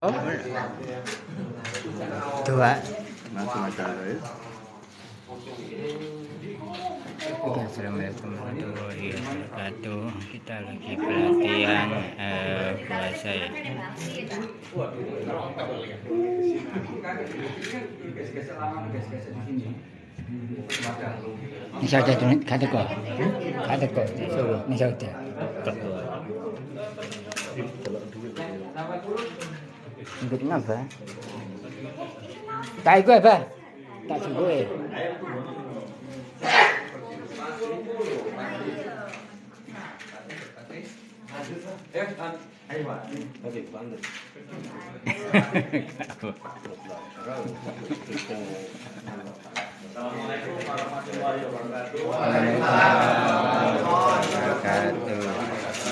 Oh, dua. Oke, assalamualaikum warahmatullahi wabarakatuh. Kita lagi pelatihan bahasa ya. Ini saja tuh, kata kok, ini saja. Ikut ngapa? Tak ikut apa? Tak cukup. Assalamualaikum warahmatullahi wabarakatuh.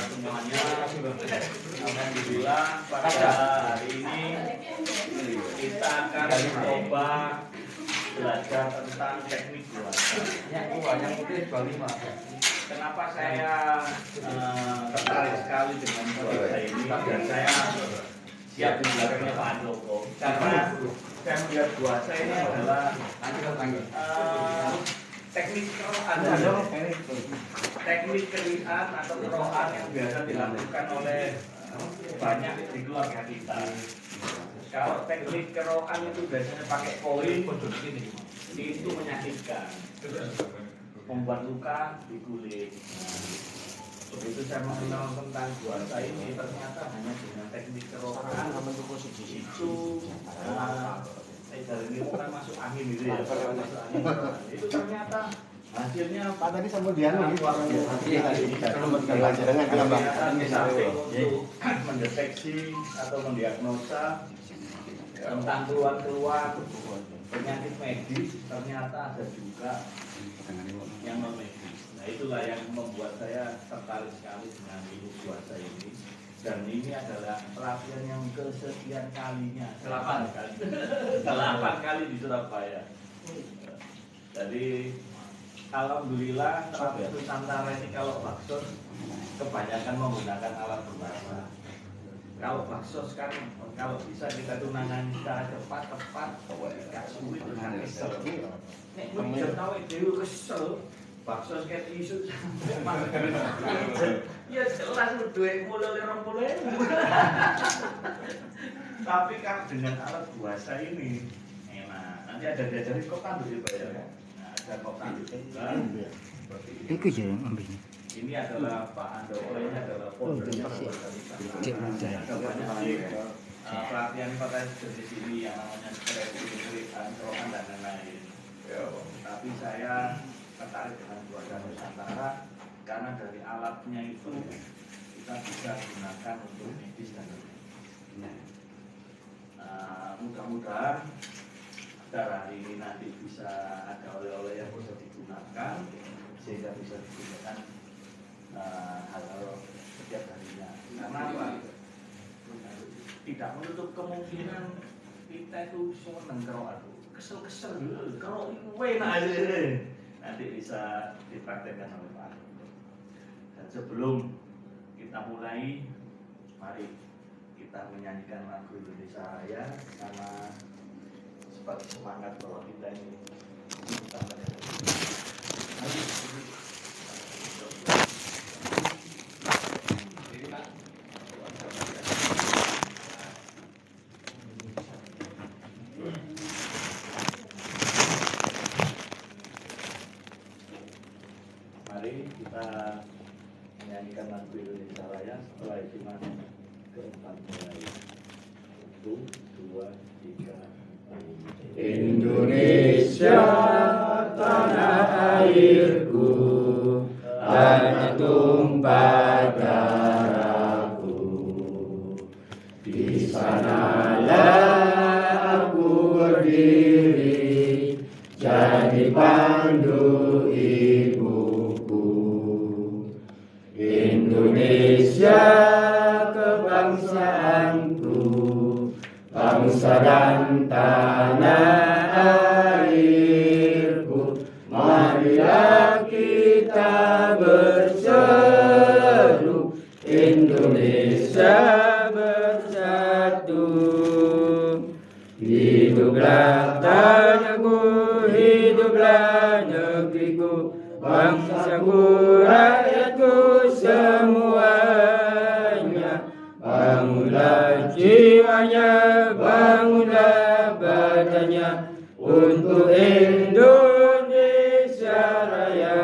Semuanya, alhamdulillah pada hari ini kita akan mencoba belajar tentang teknik bahasa. Kenapa saya tertarik sekali dengan bahasa ini dan saya siap membelakangnya Pak Andoko karena saya melihat bahasa ini adalah teknik kerohan atau kerohan yang biasa dilakukan oleh banyak di keluarga kita. Kalau teknik kerohan itu biasanya pakai koin, itu menyakitkan, membuat luka di kulit. Begitu saya mengenal tentang bahasa ini, ternyata hanya dengan teknik kerohan itu ini bukan masuk angin gitu ya, itu ternyata hasilnya Pak tadi kemudian untuk mendeteksi atau mendiagnosa tentang keluhan-keluhan penyakit medis, ternyata ada juga yang non medis. Nah, itulah yang membuat saya tertarik sekali dengan ilmu bahasa ini. Dan ini adalah pelatihan yang kesekian kalinya, 8 kali di Surabaya. Jadi alhamdulillah terapi Nusantara ini kalau baksos kebanyakan menggunakan alat berbahasa. Kalau baksos kan kalau bisa kita tunangan secara cepat, tepat, gak sulit dengan kesel. Nek muncul tahu itu kesel, baksos kayak isu. Ya jelas duit mulai 20.000. Tapi kan dengan alat bahasa ini enak. Nanti ada diajarin kok tanduk ya, Pak. Nah, ada kok tanduk juga. Ikut je ambil. Ini adalah Pak Andoko, ini adalah foldernya pelatihan pelatihan di sini yang namanya kreativitas, kerohan dan lain-lain. Tapi saya tertarik dengan bahasa Nusantara karena dari alatnya itu kita bisa gunakan untuk medis dan mudah-mudahan acara ini nanti bisa ada oleh-oleh yang bisa digunakan sehingga bisa digunakan hal-hal setiap harinya. Karena apa? Tidak menutup kemungkinan kita itu seneng kerok kesel-kesel kerok itu enak aja nanti bisa dipraktekkan oleh Pak. Dan sebelum kita mulai, mari kita menyanyikan lagu Indonesia Raya karena sebagai semangat bahwa kita ini kita mari kita menyanyikan lagu Indonesia Raya setelah hitungan keempat mulai 1, 2, 3. Indonesia tanah airku, tanah tumpah darahku. Di sanalah aku berdiri, jadi pandu ibuku. Indonesia kebangsaanku, bangsa dan tanah airku. Marilah kita bersatu, Indonesia bersatu Hiduplah tanahku, hiduplah negeriku, bangsaku, rakyatku semuanya. Bangunlah jiwanya, bangunlah badannya, untuk Indonesia Raya.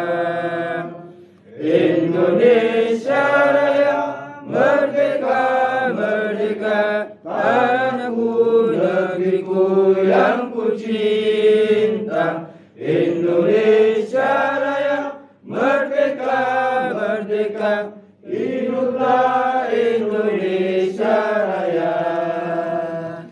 Indonesia Raya, merdeka, merdeka, tanahku, negeriku yang ku cinta. Indonesia Raya, merdeka, merdeka, hiduplah Indonesia Raya.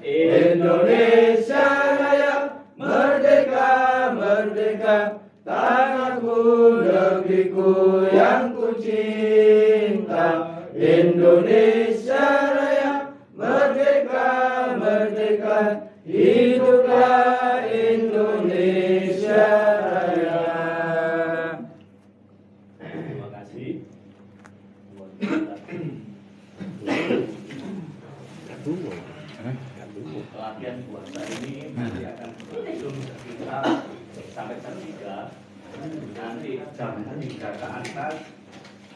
Indonesia Raya, merdeka, merdeka, tanahku, negeriku yang ku cinta. Indonesia Raya, merdeka, merdeka, hiduplah Indonesia Raya. Terima kasih. Latihan puasa ini nanti akan berlangsung sekitar sampai jam 3. Nanti jam 3 ke atas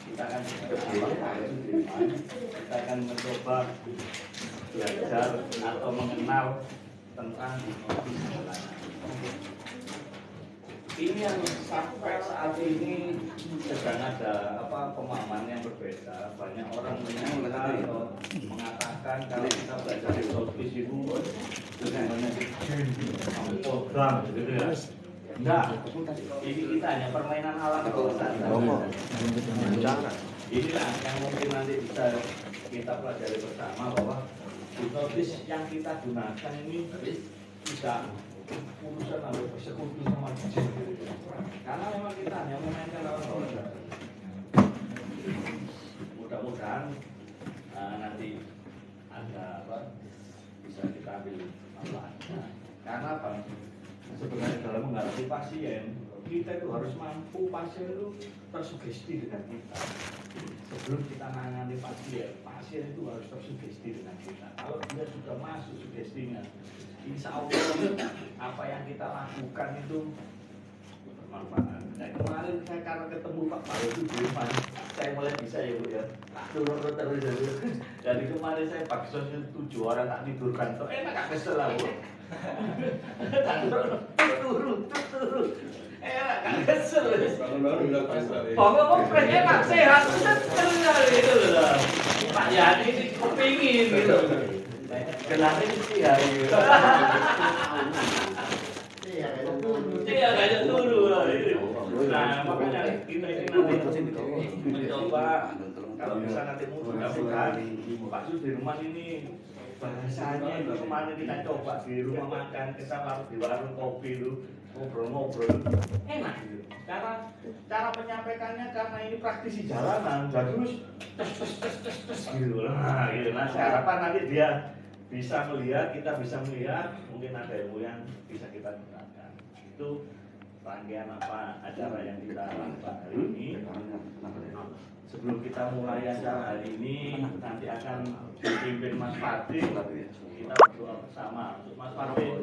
kita akan mencoba belajar atau mengenal tentang hipnotis jalanan. Ini yang sampai saat ini sedang ada pemahaman yang berbeda. Banyak orang menyangka atau mengatakan kalau kita belajar hipnotis itu program gitu ya. Enggak, ini kita hanya permainan alam bawah sadar. Inilah yang mungkin nanti bisa kita pelajari bersama, bahwa hipnotis yang kita gunakan ini bisa urusan atau persekutu sama jin. Karena memang kita hanya memainkan alam bawah sadar. Mudah-mudahan nanti ada bisa kita ambil manfaatnya. Karena apa? Sebenarnya dalam menghadapi pasien, kita itu harus mampu pasien itu tersugesti dengan kita. Sebelum kita menangani pasien, pasien itu harus tersugesti dengan kita. Kalau dia sudah masuk sugestinya, insya Allah apa yang kita lakukan itu bermanfaat. Nah, kemarin saya karena ketemu Pak Bayu itu di rumah, saya mulai bisa ya Bu ya. Turun terus. Dari kemarin saya paksa 7 orang tak tidurkan, tuh enak gak kesel lah Bu. Turun. Enak gak kesel. Pokoknya enak sehat, setel gitu loh. Pak Yani ini kepingin gitu. Kenapa sih hari gitu. Iya gak turun. Nah makanya kita ini nanti mencoba, kalau bisa nanti mudah-mudahan Pak Sudirman ini bahasanya itu kemarin kita coba di rumah makan, kita di warung kopi itu ngobrol-ngobrol enak gitu. Cara menyampaikannya karena ini praktisi jalanan, terus tes gitu. Nah, gitu. Nah, saya harapkan nanti dia bisa melihat, kita bisa melihat, mungkin ada ilmu yang bisa kita gunakan. Itu rangkaian acara yang kita lakukan hari ini. Sebelum kita mulai acara hari ini, nanti akan dipimpin Mas Fatih. Kita berdoa bersama untuk Mas Fatih.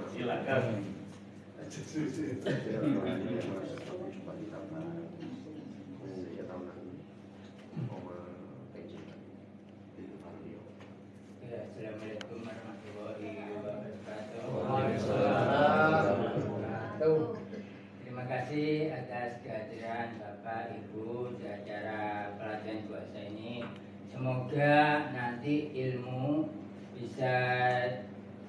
Silakan. Assalamualaikum warahmatullahi wabarakatuh. Terima kasih atas kehadiran Bapak Ibu di acara pelatihan puasa ini. Semoga nanti ilmu bisa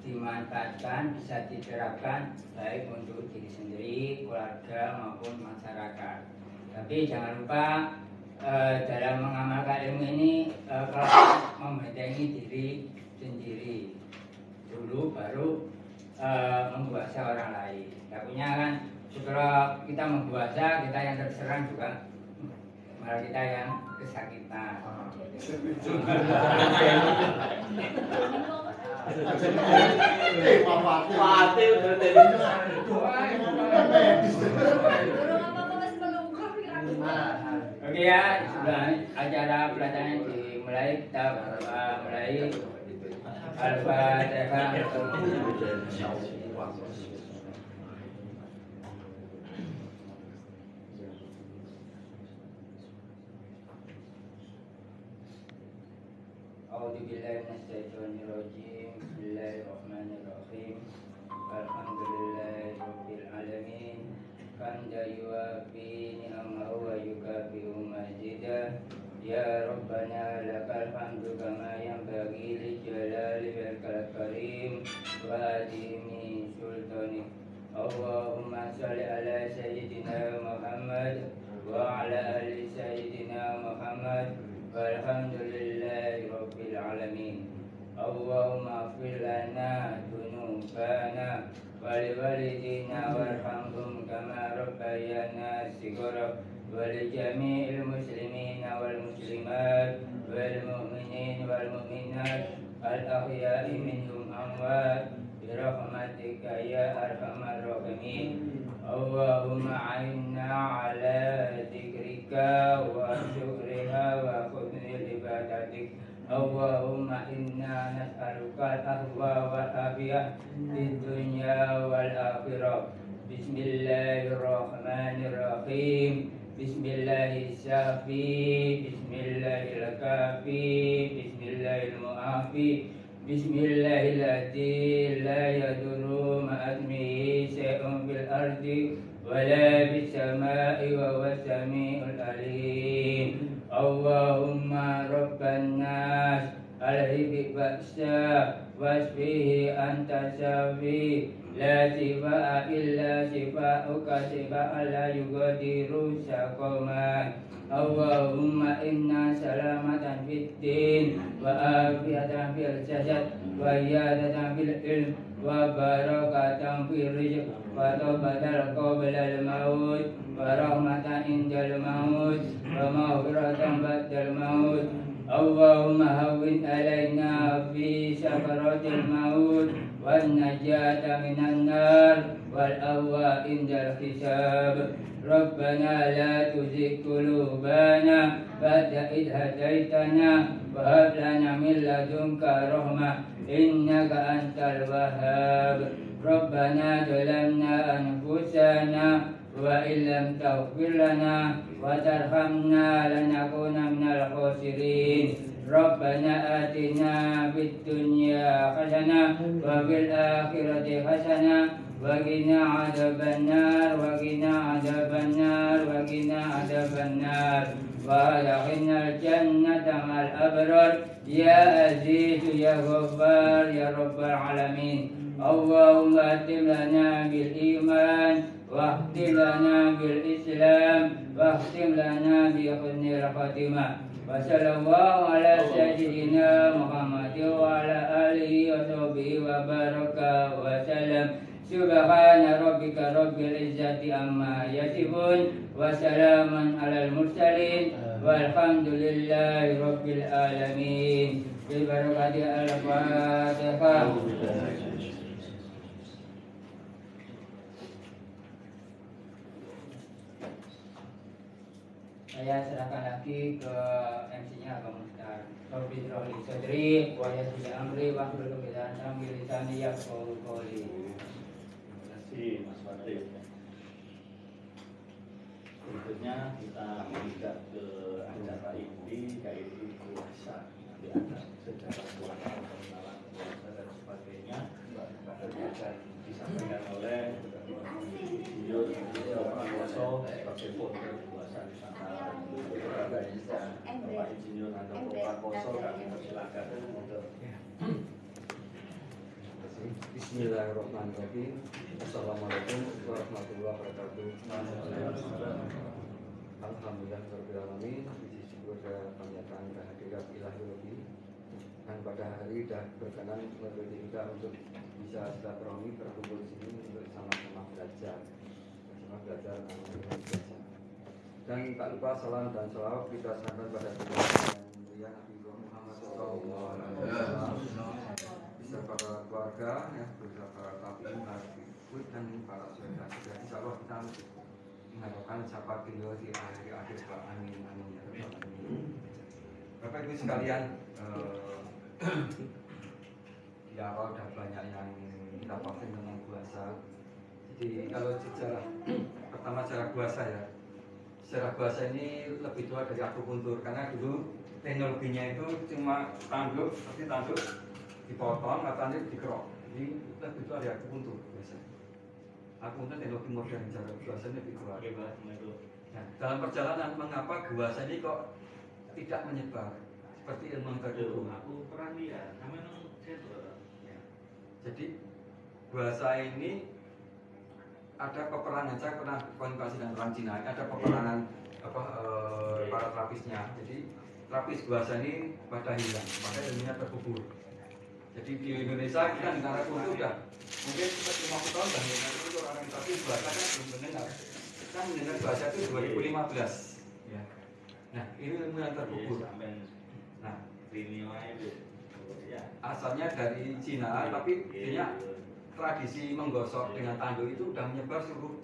dimanfaatkan, bisa diterapkan baik untuk diri sendiri, keluarga maupun masyarakat. Tapi jangan lupa dalam mengamalkan ilmu ini membentengi diri sendiri dulu, baru membuasa orang lain. Takutnya kan setelah kita membuasa, kita yang terserang juga malah kita yang kesakitan. Oke ya, sudah acara pelatihan dimulai. mulai Al-Fatihah. A'udzu billahi minasyaitonir rajim. Bismillahirrahmanirrahim. Alhamdulillahi rabbil alamin. Hamdan yuwafi ni'amahu wa yukafi'u mazidah. Ya Rabbana lakal hamdu kama yanbaghi li jalali wajhikal karim wa azimi sultanik. Allahumma shalli ala sayyidina Muhammad wa ala ali sayyidina Muhammad. Walhamdulillahi rabbil alamin. Allahumma ighfir lana dzunubana wa liwalidina warhamhum kama rabbayana shighara wa li jami'il muslimina wal muslimat wal mu'minin wal mu'minat al ahya'i minhum amwat bi rahmatika ya arhamar rahimin. Allahumma a'inna ala dzikrika wa syukrika wa husni ibadatik. Allahumma inna nas'aluka al-afwa wal afiyah fid dunya wal akhirah. Bismillahirrahmanirrahim. Bismillahirrahmanirrahim. Bismillahirrahmanirrahim. Bismillahirrahmanirrahim. Bismillahirrahmanirrahim. La yadurru ma'asmihi syai'un fil ardi wala bis sama'i wa huwas sami'ul alim. Allahumma rabban nas alhibi ba'sa wasfihi anta syafi la shifa'a illa shifa'uka shifa'an la yughadiru saqaman. Allahumma inna salamatan fid din wa afiyatan fil jasad wa iyadatan fil ilm wa barakatan fil rizq wa tawbatan qabla al maut wa rahmatan indal maut wa maghfiratan ba'dal maut. Allahumma hawwin alaina fi sakaratil maut wan najata minan nar wal awwa indal hisab. Rabbana la tuzigh qulubana ba'da idh hadaitana wa hab lana min ladunka rahmah innaka antal wahhab. Rabbana zalamna anfusana wa illam taghfir lana wa tarhamna lanakunanna minal khasirin. Rabbana atina fid dunya hasanah wa fil akhirati hasanah wa qina adzabannar wa qina adzabannar wa qina adzabannar wa adkhilnal jannata ma'al abrar ya aziz ya ghaffar ya rabbal alamin. Allahumma atim lana bil iman wahtim lana bil islam wahtim lana bi husnil khatimah. Wa sallallahu ala sayyidina Muhammadin wa ala alihi wa sahbihi wa baraka wa salam. Subhana rabbika rabbil izzati amma yasifun wa salamun alal mursalin walhamdulillahi rabbil alamin. Bi barakati al-Fatihah. Saya serahkan lagi ke MC-nya Abang Mustar. Rabbi shrah li sadri wa yassir li amri wahlul 'uqdatam min lisani yafqahu qawli. Terima kasih Mas Fatih. Berikutnya kita menginjak ke acara inti yaitu puasa. Nanti ada sejarah puasa, pengenalan puasa dan sebagainya. Akan disampaikan oleh Insinyur Prakoso sebagai founder puasa Nusantara. Bapak Insinyur Handoko Prakoso kami persilakan untuk. Bismillahirrahmanirrahim. Assalamualaikum warahmatullahi wabarakatuh. Alhamdulillahirabbil alamin. Puji syukur dan pernyataan kehadirat Ilahi Rabbi. Dan pada hari dah berkenan memberi kita untuk bisa silaturahmi berkumpul di sini untuk sama-sama belajar. Sama belajar dan tak lupa salam dan salawat kita serahkan pada Nabi Muhammad SAW. Bisa para keluarga, ya, bisa para tabiin, dan para saudara. Insya Allah kita mengharapkan siapa beliau di akhir-akhir. Amin, amin, ya Rabbal alamin. Bapak Ibu sekalian, di awal udah banyak yang kita vaksin tentang puasa. Jadi kalau sejarah pertama sejarah puasa ya, sejarah puasa ini lebih tua dari akupuntur karena dulu teknologinya itu cuma tanduk, seperti tanduk dipotong, matanya dikerok. Jadi lebih tua dari akupuntur biasa. Akupuntur teknologi modern, cara puasa lebih tua. Nah, dalam perjalanan mengapa puasa ini kok tidak menyebar seperti ilmu tertentu? Aku pernah lihat, namanya Ya. Jadi puasa ini ada peperangan, saya pernah komunikasi dengan orang Cina, ada peperangan para terapisnya. Jadi terapis puasa ini pada hilang, maka ilmunya terkubur. Jadi di Indonesia kita negara itu udah mungkin sekitar 50 tahun dah mendengar itu orang tapi puasa kan belum mendengar. Kita mendengar puasa itu 2015. Ya. Nah ini ilmu yang terkubur. Nah asalnya dari Cina, tapi dia tradisi menggosok dengan tanduk itu udah menyebar seluruh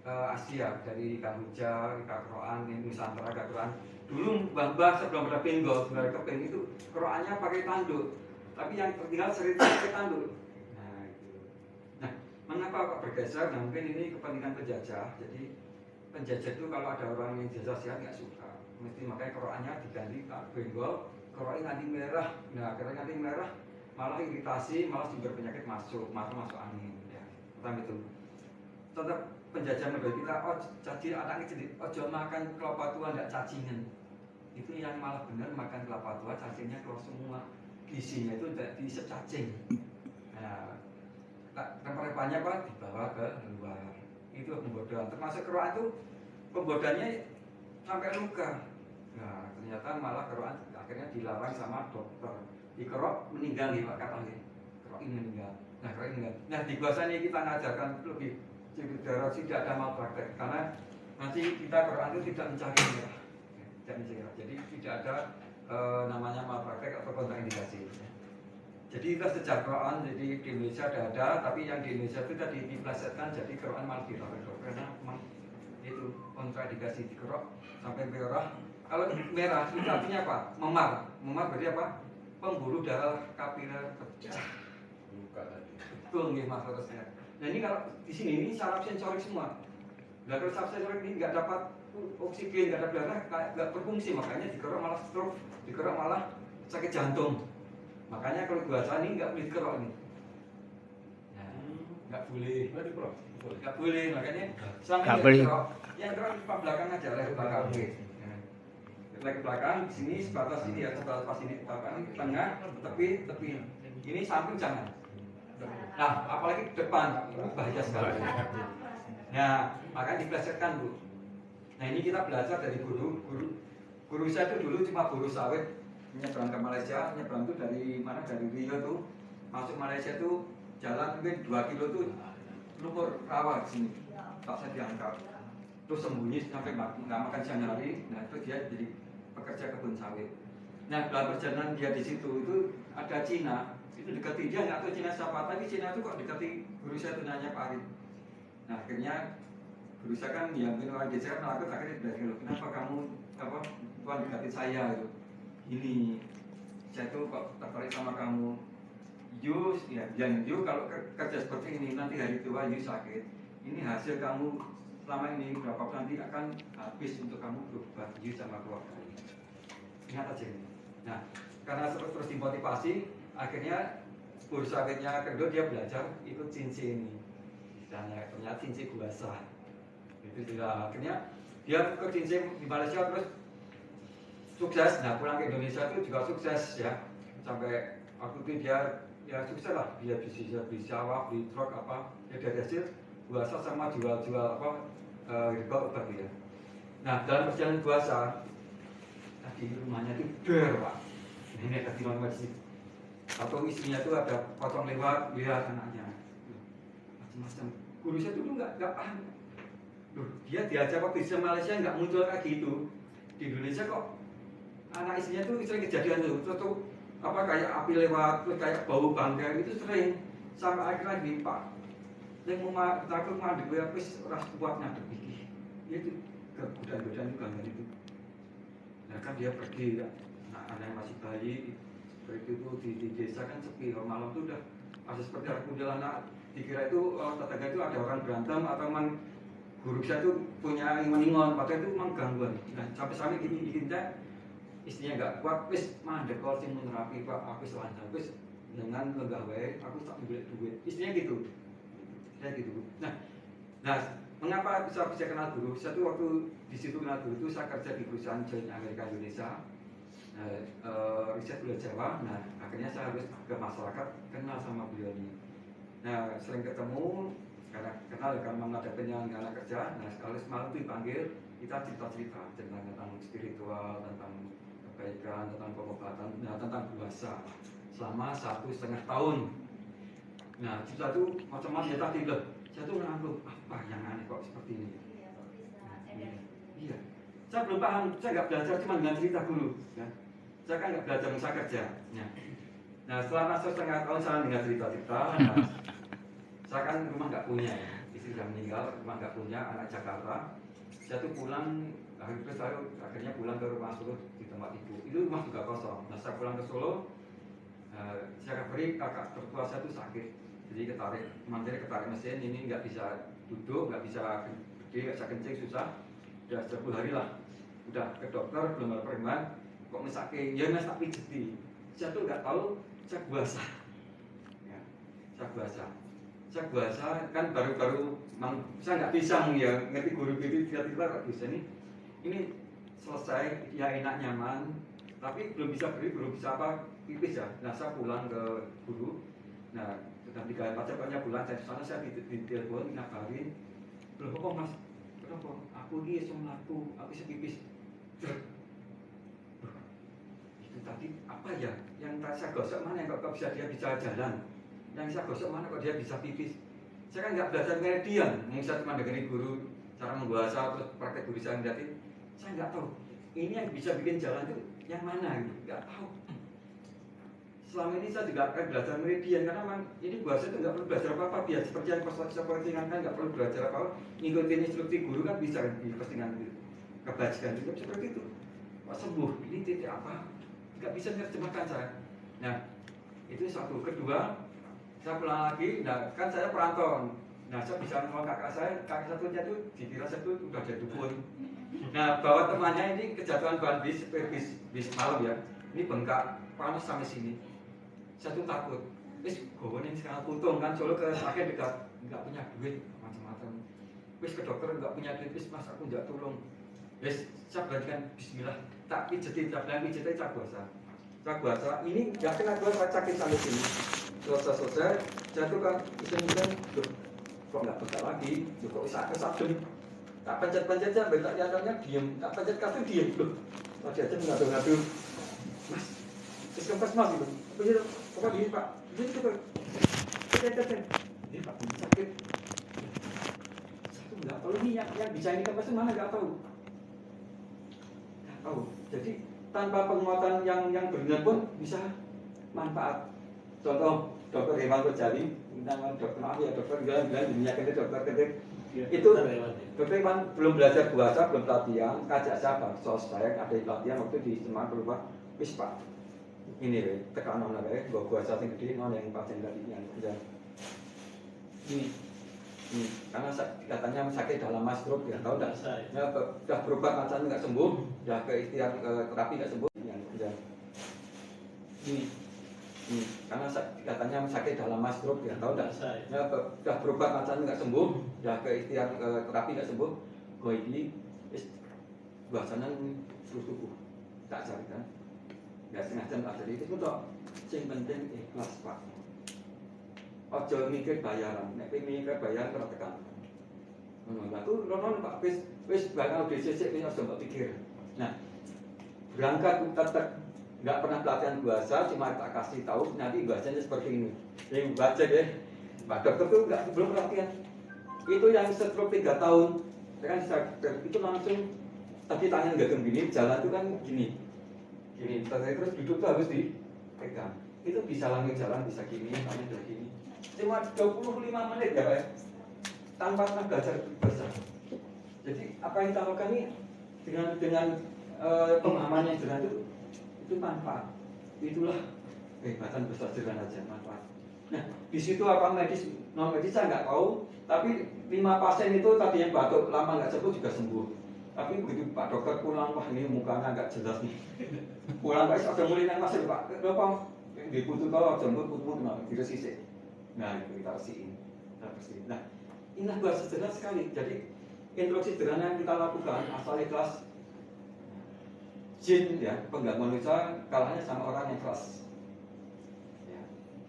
Asia, dari Kamboja, Kakroan, Nusantara, Kakroan. Dulu mbah-mbah sebelum ada pinggol, sebelum ada keping itu keroannya pakai tanduk, tapi yang tertinggal sering pakai tanduk. Nah, mengapa kok bergeser? Nah, mungkin ini kepentingan penjajah. Jadi penjajah itu kalau ada orang yang jajah sehat nggak suka, mesti makanya keroannya diganti benggol, keroannya nanti merah. Nah, keroannya nanti merah malah iritasi, malah sumber penyakit masuk angin. Ya, pertama itu. Tetap penjajah negara kita, oh caci anak kecil, ojo makan kelapa tua ndak cacingan. Itu yang malah benar makan kelapa tua, cacingnya keluar semua, isinya itu tidak diisep cacing. Nah, rempah-rempahnya apa? Dibawa ke luar. Itu pembodohan. Termasuk keroan itu pembodohannya sampai luka. Nah, ternyata malah keroan akhirnya dilarang sama dokter. Dikerok meninggal nih Pak katanya. Kerok ini meninggal. Nah, kerok ini meninggal. Nah, di puasa ini kita ngajarkan lebih darah tidak ada malpraktek karena nanti kita keroan itu tidak mencari merah. Tidak mencari merah. Jadi tidak ada namanya malpraktek atau kontraindikasi. Jadi kita sejak keroan, jadi di Indonesia ada, tapi yang di Indonesia itu tadi diplesetkan jadi keroan malah dilarang karena memang itu kontraindikasi dikerok sampai merah. Kalau merah itu artinya apa? Memar. Memar berarti apa? Pembuluh darah kapiler pecah. Betul nih Mas harusnya. Nah ini kalau di sini ini saraf sensorik semua. Nah kalau saraf sensorik ini nggak dapat oksigen, nggak ada darah, nggak berfungsi, makanya dikerok malah stroke, dikerok malah sakit jantung. Makanya kalau puasa ini nggak boleh dikerok ini. Nah, nggak boleh. Nggak boleh, makanya selama ini dikerok, yang kerok di belakang aja, leher belakang. Leher ke belakang, sini sebatas ini ya, sebatas pas ini belakang, tengah, tepi. Ini samping jangan. Nah, apalagi depan, itu bahaya sekali. Nah, makanya diplesetkan Bu. Nah ini kita belajar dari guru saya itu dulu cuma guru sawit, nyebrang ke Malaysia, nyebrang itu dari mana? Dari Rio tuh, masuk Malaysia tuh jalan mungkin 2 kilo tuh lumpur rawa di sini, tak saya diangkat. Terus sembunyi sampai nggak makan siang hari. Nah itu dia jadi pekerja kebun sawit. Nah dalam perjalanan dia di situ itu ada Cina, itu dekati dia nggak tahu Cina siapa, tapi Cina itu kok dekati guru saya itu nanya Pak Arif. Nah akhirnya guru saya kan ya mungkin orang desa kan melakukan akhirnya dari kenapa kamu Tuhan dekati saya gitu. Ini saya tuh kok tertarik sama kamu. Yus ya jangan you kalau kerja seperti ini nanti hari tua you sakit. Ini hasil kamu selama ini berapa nanti akan habis untuk kamu berubah you sama keluarga. Ingat aja ini. Nah karena terus dimotivasi akhirnya guru sawitnya kedua dia belajar ikut cincin ini. Ternyata cincin puasa. Itu juga akhirnya dia ke cincin di Malaysia terus sukses. Nah pulang ke Indonesia itu juga sukses ya, sampai waktu itu dia ya sukses lah, dia bisa beli sawah, beli truk apa, ya dari hasil puasa sama jual-jual apa obat ya. Nah dalam perjalanan puasa di rumahnya itu Pak, ini ada di rumah masjid atau istrinya itu ada potong lewat lihat anaknya macam-macam. Guru saya dulu nggak paham. Loh, dia diajak waktu di Malaysia nggak muncul kayak gitu. Di Indonesia kok anak istrinya tuh sering kejadian tuh apa kayak api lewat, kayak bau bangkai itu sering. Sampai akhirnya di Pak yang mau takut mandi gue habis ras kuat ngadep iki. Itu kegodaan-godaan itu bangkai itu. Nah kan dia pergi anak yang masih bayi seperti itu di desa kan sepi, kalau malam itu udah ada seperti ada kuntilanak, dikira itu tetangga itu ada orang berantem atau memang guru saya itu punya ingon-ingon, padahal itu memang gangguan. Nah sampai gini istrinya nggak kuat, wis mandek kalau sih menerapi pak, aku selancar, wis dengan lenggah wae, aku tak ambil duit, istrinya gitu, saya gitu. Nah mengapa bisa kenal guru? Saya tuh waktu di situ kenal guru itu saya kerja di perusahaan Joint Amerika Indonesia, riset Pulau Jawa. Nah akhirnya saya harus ke masyarakat kenal sama beliau ini. Nah sering ketemu karena kenal ya, karena ada penyelenggara kerja. Nah sekali semalam itu dipanggil, kita cerita tentang spiritual, tentang kebaikan, tentang pengobatan, nah tentang puasa selama 1,5 tahun. Nah cerita itu macam-macam ya tadi loh. Saya tuh nanggung apa yang aneh kok seperti ini. Iya. Saya belum paham, saya nggak belajar cuma dengan cerita guru. Ya. Saya kan nggak belajar, saya kerja. Ya. Nah selama 1,5 tahun saya dengar cerita-cerita. Nah, saya kan rumah nggak punya, ya. Istri sudah meninggal, rumah nggak punya, anak Jakarta. Saya tuh pulang, akhirnya pulang ke rumah Solo di tempat ibu. Itu rumah juga kosong. Nah saya pulang ke Solo, saya kabari kakak tertua saya tuh sakit. Jadi mandiri ketarik mesin, ini nggak bisa duduk, nggak bisa gede, nggak bisa kencing, susah. Ya 10 hari lah, udah ke dokter, belum ada perkembangan. Kok mesake, ya mas tak pijeti. Saya tuh nggak tahu, saya puasa. Ya, saya puasa kan baru-baru, saya nggak bisa ya ngerti guru gitu tiba-tiba kok bisa ini selesai, ya enak nyaman, tapi belum bisa beri, belum bisa apa pipis ya. Nah saya pulang ke guru, nah sudah 3 pacarnya bulan dari sana saya ditelepon ngabarin, belum kok mas, kenapa? Aku dia aku bisa pipis. Itu tadi apa ya? Yang saya gosok mana yang kok bisa dia bisa jalan? Yang saya gosok mana kok dia bisa pipis? Saya kan nggak belajar median, saya cuma dengerin guru cara membuasa terus praktek guru saya ngeliatin, saya nggak tahu. Ini yang bisa bikin jalan itu yang mana gitu, nggak tahu. Selama ini saya juga akan belajar meridian karena memang ini bahasa itu nggak perlu belajar apa-apa, biar seperti yang postingan kan nggak perlu belajar apa-apa, ngikutin instruksi guru kan bisa kan di postingan itu kebajikan juga seperti itu. Kok sembuh? Ini titik apa? Nggak bisa menerjemahkan saya. Nah itu satu. Kedua, saya pulang lagi, nah kan saya perantauan. Nah saya bisa ngomong kakak satunya itu dikira saya itu udah jadi dukun. Nah bawa temannya ini kejatuhan ban bis malam ya, ini bengkak panas sampai sini. Saya tuh takut, wis gowonin sekarang putung kan, Solo ke sakit dekat, nggak punya duit macam-macam. Wis ke dokter nggak punya duit, wis mas aku nggak tolong. Wis saya berarti Bismillah, tak pijetin, tak bilang pijetin, tak puasa. Ini nggak kena gua sakit sampai sini. Selesai, saya tuh kan iseng-iseng, kok nggak buka lagi, kok kesabun. Tak pencet-pencet aja, bentak jatuhnya diem, tak pencet kartu diem, loh. Tadi aja ngadu-ngadu, mas, kempes mas gitu. Begitu, pokoknya gini pak, gini tuh, ini pak sakit. Saya tuh nggak tahu nih yang bisa ini kempes itu mana nggak tahu. Jadi tanpa penguatan yang benar pun bisa manfaat. Contoh dokter Hewan Kojali, dokter maaf ya dokter bilang minyak itu dokter ketik. Itu dokter Hewan belum belajar puasa, belum latihan, kajak saya baksos saya ada latihan waktu di Semarang berubah, wis pak. Ini deh, tekanan apa ya, gua puasa yang gede, non yang pasien tadi yang kerja. Ini, karena katanya sakit dalam stroke ya, tahu nggak? Ya, sudah berobat macam nggak sembuh, sudah ke ikhtiar terapi nggak sembuh, yang kerja. Ini, karena katanya sakit dalam stroke ya, tahu nggak? Ya, sudah berobat macam nggak sembuh, sudah ke ikhtiar terapi nggak sembuh, gua ini, bahasanya seluruh tubuh, tak cari kan? Nggak setengah jam tak jadi itu tuh, yang penting ikhlas pak. Ojo mikir bayaran, nek mikir bayaran terus tekan. Aku non pak, wis bakal DCC ini harus mbak pikir. Nah, berangkat tetap nggak pernah pelatihan bahasa, cuma tak kasih tahu nanti bahasanya seperti ini. Yang baca deh, pak dokter tuh nggak belum pelatihan. Itu yang setelah 3 tahun, kan itu langsung tadi tangan nggak gini, jalan tuh kan gini. Gini, terus duduk tuh harus dipegang. Itu bisa langsung jalan, bisa gini, tangan bisa gini. Cuma 25 menit ya Pak ya, tanpa pernah belajar bahasa. Jadi apa yang kita lakukan ini dengan pemahaman yang jelas itu itu manfaat. Itulah kehebatan bersederhana aja, manfaat. Nah, di situ apa medis, non medis saya nggak tahu, tapi 5 pasien itu tadi yang batuk lama nggak sembuh juga sembuh. Tapi begitu Pak Dokter pulang, wah ini mukanya agak jelas nih. Pulang Pak, ada mulai yang masih Pak, kenapa? Dibutuh kalau jemput putmu kenapa? Virus sisik. Nah itu kita bersihin. Nah, inilah bahasa sederhana sekali. Jadi instruksi sederhana yang kita lakukan asal ikhlas. Jin ya, penggangguan manusia kalahnya sama orang yang ikhlas. Ya.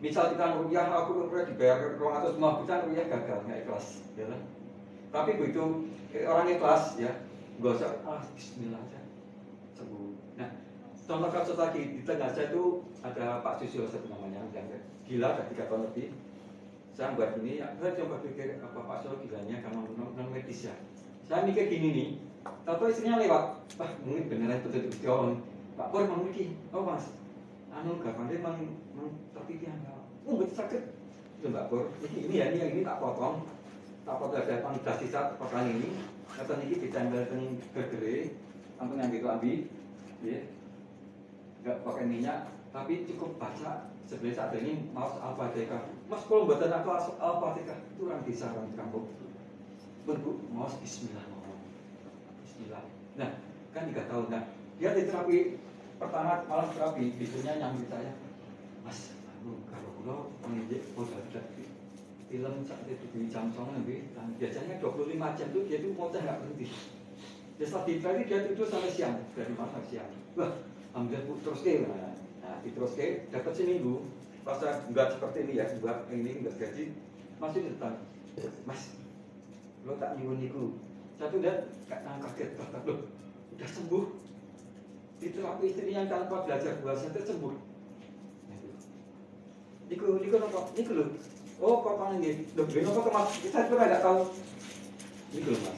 Misal kita rupiah, aku rupiah dibayar 250 juta, rupiah gagal, nggak ikhlas. Ya. Tapi begitu orang ikhlas ya, nggak usah bismillah aja sembuh. Nah, contoh kasus lagi di tengah saya itu ada Pak Susilo namanya, yang gila ada 3 tahun lebih. Saya buat ini, saya coba pikir apa Pak Susilo gilanya karena non medis ya. Saya mikir gini nih, tahu istrinya lewat, wah mungkin beneran betul-betul jauh. Pak Pur mau mikir, oh mas, gak pandai mang terpikir betul sakit. Itu Mbak Pur, ini tak potong ada panggilan sisa potong ini. Kata ini ditempel dengan gegere, langsung yang gitu ambil, ya, nggak pakai minyak, tapi cukup baca. Sebenarnya saat ini maus Al-Fatihah. Mas kalau buatan aku Al-Fatihah itu orang desa orang kampung. Bentuk maus Bismillah. Bismillah. Nah, kan 3 tahun. Nah, dia di terapi pertama malam terapi, biasanya nyambi saya, Mas, kalau pulau menginjek udah film saat itu di jam songan lebih, dan biasanya 25 jam itu dia tuh mau nggak berhenti. Dia setelah diterapi dia tidur sampai siang, dari malam sampai siang. Wah, ambil terus ke, nah terus ke, dapat seminggu. Pas nggak seperti ini ya, buat ini nggak gaji, masih datang, Mas, lo tak nyuwun niku. Satu dan kaget, loh, udah sembuh. Diterapi istri yang tanpa belajar bahasa itu sembuh. Niku lo. Oh, kok ini, lebih apa ke mas? Kita juga nggak tahu. Ini loh mas.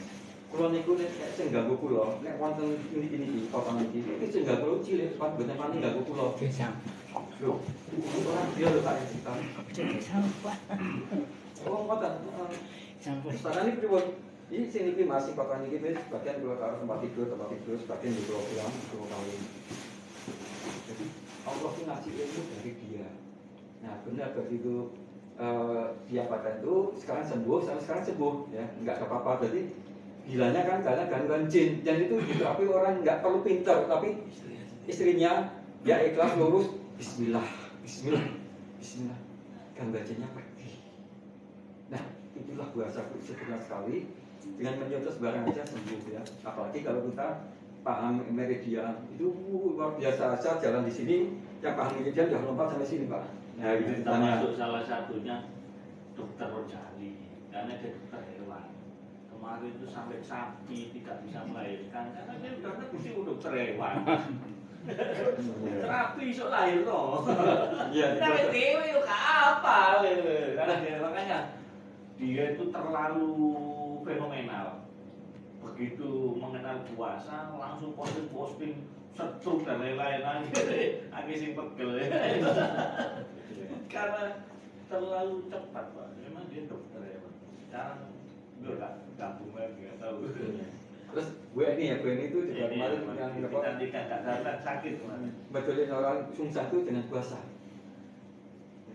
Kalau niku nih kayak sengganggu pulau, nek wonten ini potongan ini sengganggu cilik, pas bener paling ganggu pulau. Pisang. Loh, orang dia loh tak cerita. Pisang Pak. Oh, ngoten. Sampai. Sekarang ini pribun. Ini sini masih potongan ini sebagian dua taruh tempat tidur, sebagian di pulau pulang, pulau kawin. Jadi Allah itu ngasih ilmu dari dia. Nah, benar begitu. Dia pada itu sekarang sembuh, sekarang sembuh ya, nggak apa-apa. Jadi gilanya kan karena gangguan jin, dan itu diterapi orang nggak perlu pintar, tapi istrinya ya ikhlas lurus, Bismillah, gangguan jinnya pergi. Nah itulah bahasa sederhana sekali, dengan menyentuh barang aja sembuh ya. Apalagi kalau kita paham meridian itu luar biasa. Saya jalan di sini, yang paham meridian ya lompat sampai sini Pak. Nah, itu termasuk salah satunya dokter Rojali, karena dia dokter hewan. Kemarin itu sampai sapi tidak bisa melahirkan, karena dia udah ngerti dokter hewan. Terapi iso lahir loh. Iya. Tapi dewe yuk apa? Karena dia makanya dia itu terlalu fenomenal. Begitu mengenal puasa langsung posting setruk dan lain-lain lagi. Aki sing pegel. Karena terlalu cepat Pak, memang dia dokter ya Pak. Sekarang gue gabung lagi, nggak tahu. Terus Bu Eni itu juga kemarin yang nanti kakak datang sakit kemarin. betulin orang sungsang itu dengan puasa.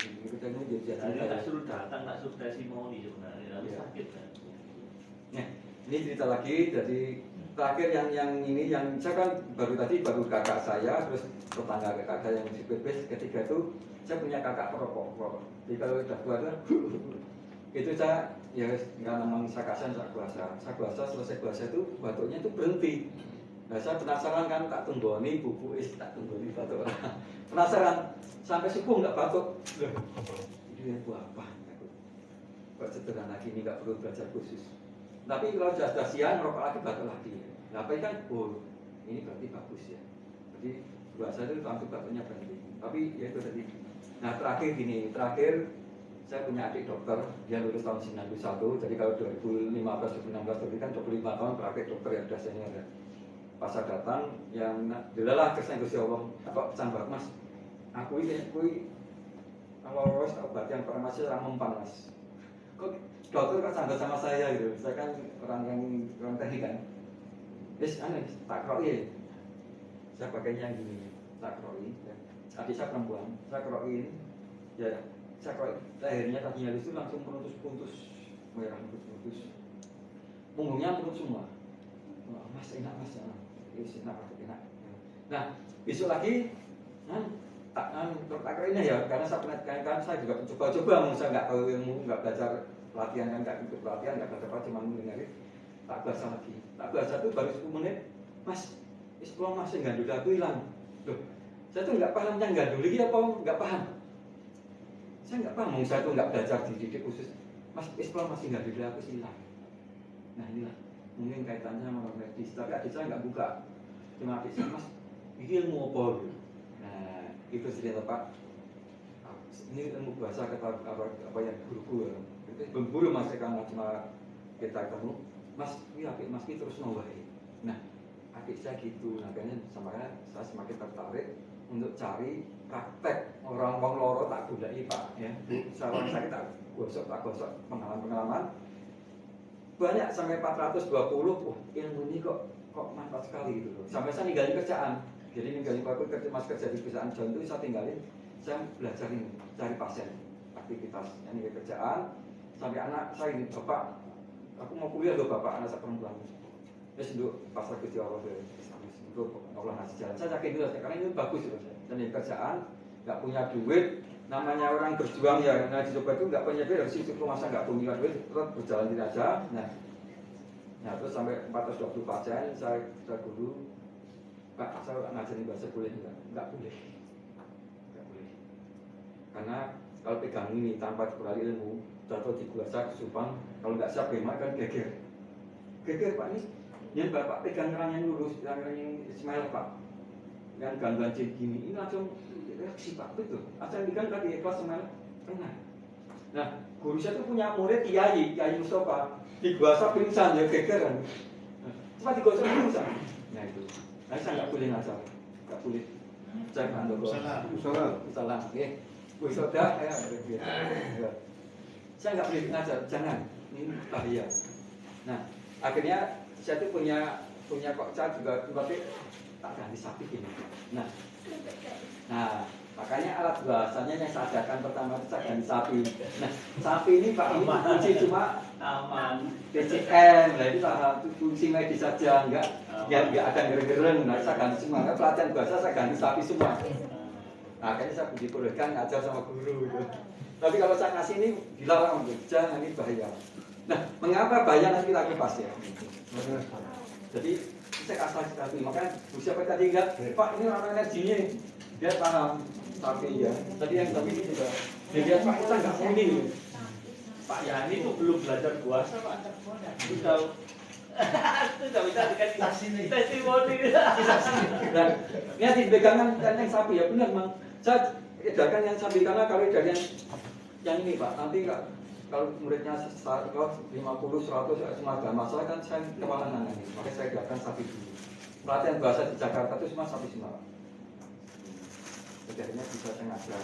Kita ini jadi tak suruh datang, tak suruh testimoni sebenarnya, tapi sakit kan. Nah, ini cerita lagi, jadi terakhir yang ini yang saya kan baru kakak saya, terus tetangga kakak yang si bebes ketika itu. Saya punya kakak perokok. Jadi kalau sudah puasa, itu saya ya nggak namang sakasan saya puasa selesai puasa itu batuknya itu berhenti. Nah saya penasaran kan, tak tunggoni buku tak tunggoni batuk. Penasaran sampai subuh nggak batuk. Ini apa? Kok sederhana gini nggak perlu belajar khusus. Tapi kalau sudah siang rokok lagi batuk lagi. Nah apa kan? Oh ini berarti bagus ya. Jadi puasa itu langsung batuknya berhenti. Tapi ya itu tadi. Nah terakhir saya punya adik dokter, dia lulus tahun 91, jadi kalau 2015-2016 tadi kan 25 tahun praktek dokter yang sudah senior ya. Pas saya datang, yang delalah kesan Gusti Allah, kok sambat mas, aku kalau harus obat yang pernah masih orang mempan mas. Kok dokter kan sambat sama saya gitu, saya kan orang teknik kan. Aneh, tak kerok ya. Saya pakainya yang gini. saya keroi, ya. Adik saya perempuan, saya keroi ini, ya saya keroi lehernya kakinya itu langsung putus-putus, merah putus-putus, punggungnya putus semua. Oh, mas enak mas, enak. Nah besok lagi, tak ini ya, karena saya pernah kan saya juga coba-coba, saya nggak tahu ilmu, nggak belajar pelatihan kan, nggak ikut pelatihan, nggak belajar apa, cuma mendengarin, tak bahasa lagi, tak bahasa itu baru 10 menit, mas, sekolah masih gandul aku hilang, loh, saya tuh nggak paham yang gandul lagi apa, nggak paham, saya nggak paham, saya tuh nggak belajar dididik khusus, mas, sekolah masih gandul aku hilang, nah inilah, mungkin kaitannya sama medis, tapi adik saya nggak buka, cuma adik saya, mas, ini ilmu apa? Nah, itu cerita Pak. Ini ilmu bahasa kata apa yang guruku ya. Itu berburu mas karena cuma kita ketemu, mas, ini apik mas ini terus nongwahi. Nah, adik saya gitu, makanya saya semakin tertarik untuk cari praktek orang loro tak gulai Pak. Ya, saya sakit tak gosok pengalaman banyak sampai 420. Wah, ilmu ini kok mantap sekali gitu loh. Sampai saya ninggalin kerjaan. Jadi ninggalin aku kerja di perusahaan John itu saya tinggalin, saya belajar ini, cari pasien, aktivitas, ini kerjaan, sampai anak saya ini, bapak, aku mau kuliah loh bapak, anak saya perempuan, terus untuk pasar kerja Allah untuk Allah ngasih jalan, saya yakin dulu, karena ini bagus loh, dan di kerjaan, nggak punya duit, namanya orang berjuang ya, nah dicoba itu nggak punya duit, dari situ masa nggak punya duit, terus berjalan aja, nah terus sampai 420 pasien, saya guru. Pak, saya ngajarin bahasa boleh enggak boleh. Karena kalau pegang ini tanpa dikurangi ilmu, atau dikuasa kesupan, kalau nggak siap memang kan geger Pak ini. Yang bapak pegang kerang yang lurus, kerang yang smile Pak, yang gangguan gini, ini langsung reaksi Pak, betul. Asal pegang tadi ikhlas smile, kena. Nah, guru saya itu punya murid Kiai Mustafa, dikuasa pingsan ya geger kan. Cuma digosok pingsan. Nah itu. Nah, saya nggak boleh ngajar, nggak boleh. Saya nggak boleh. Salah, oke. Sudah, ya. Saya nggak boleh ngajar, jangan. Ini bahaya. Nah, akhirnya saya tuh punya kokca juga, berarti tak ganti sapi ini. Nah, makanya alat bahasanya yang saya ajarkan pertama itu saya ganti sapi. Nah, sapi ini Pak ini kunci cuma aman. PCM, nah itu salah satu fungsi medis saja, enggak ada gereng-gereng. Nah, saya ganti semua, pelatihan bahasa saya ganti sapi semua. Nah, akhirnya saya diperbolehkan ngajar sama guru gitu. Tapi kalau saya kasih ini dilarang, jangan, ini bahaya. Nah, mengapa bahaya nanti kita kupas ya? Jadi saya kasih sapi, makanya siapa tadi enggak, Pak ini orang energinya, dia paham sapi ya. Tadi yang sapi ini juga, dia Pak kita nggak muni. Pak Yani itu belum belajar puasa Pak. Itu bisa dikasih testimoni. Dan ini dipegangan kan yang sapi ya benar Bang. Saya edarkan yang sapi karena kalau dari yang ini Pak, nanti kalau muridnya 50, 100 semua ada masalah kan saya kepala nangani. Makanya saya edarkan sapi dulu. Pelatihan bahasa di Jakarta itu semua sapi semua. Akhirnya bisa saya ngajar.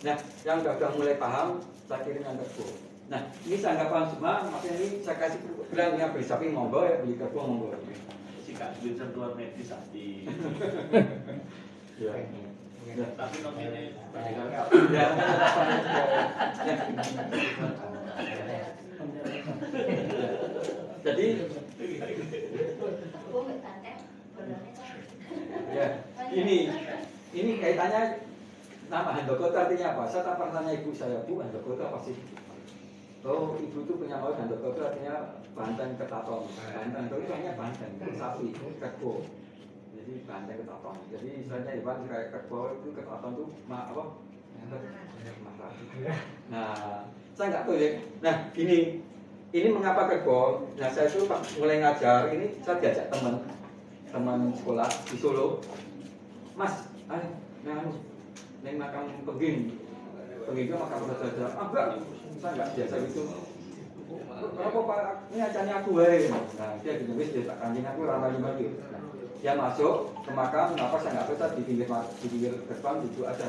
Nah, yang udah mulai paham, saya kirim yang kerbau. Nah, ini saya nggak paham semua, makanya ini saya kasih bilang yang beli sapi monggo ya, beli kerbau monggo. Si Kak Duit sentuhan medis sapi. Ya. Tapi nominnya Ya. Jadi ya, ini kaitannya nama handoko itu artinya apa? Saya tak pernah tanya ibu saya, Bu, handoko itu apa sih? Oh, ibu itu punya mau handoko itu artinya banteng ketaton. Banteng itu hanya banteng, sapi, kerbau. Jadi banteng ketaton. Jadi istilahnya Iwan kayak kerbau itu ketaton itu apa? Nah, saya nggak tahu ya. Nah, ini mengapa kerbau? Nah, saya itu mulai ngajar ini saya diajak teman sekolah di Solo. Mas, ayo, neng makam pengging itu makam saja. Enggak, saya nggak biasa gitu. Kenapa Pak? Ini acaranya aku wae. Nah, dia ditulis dia tak kancing aku ramai lagi. Nah, dia masuk ke makam, kenapa saya nggak bisa di pinggir gerbang itu ada.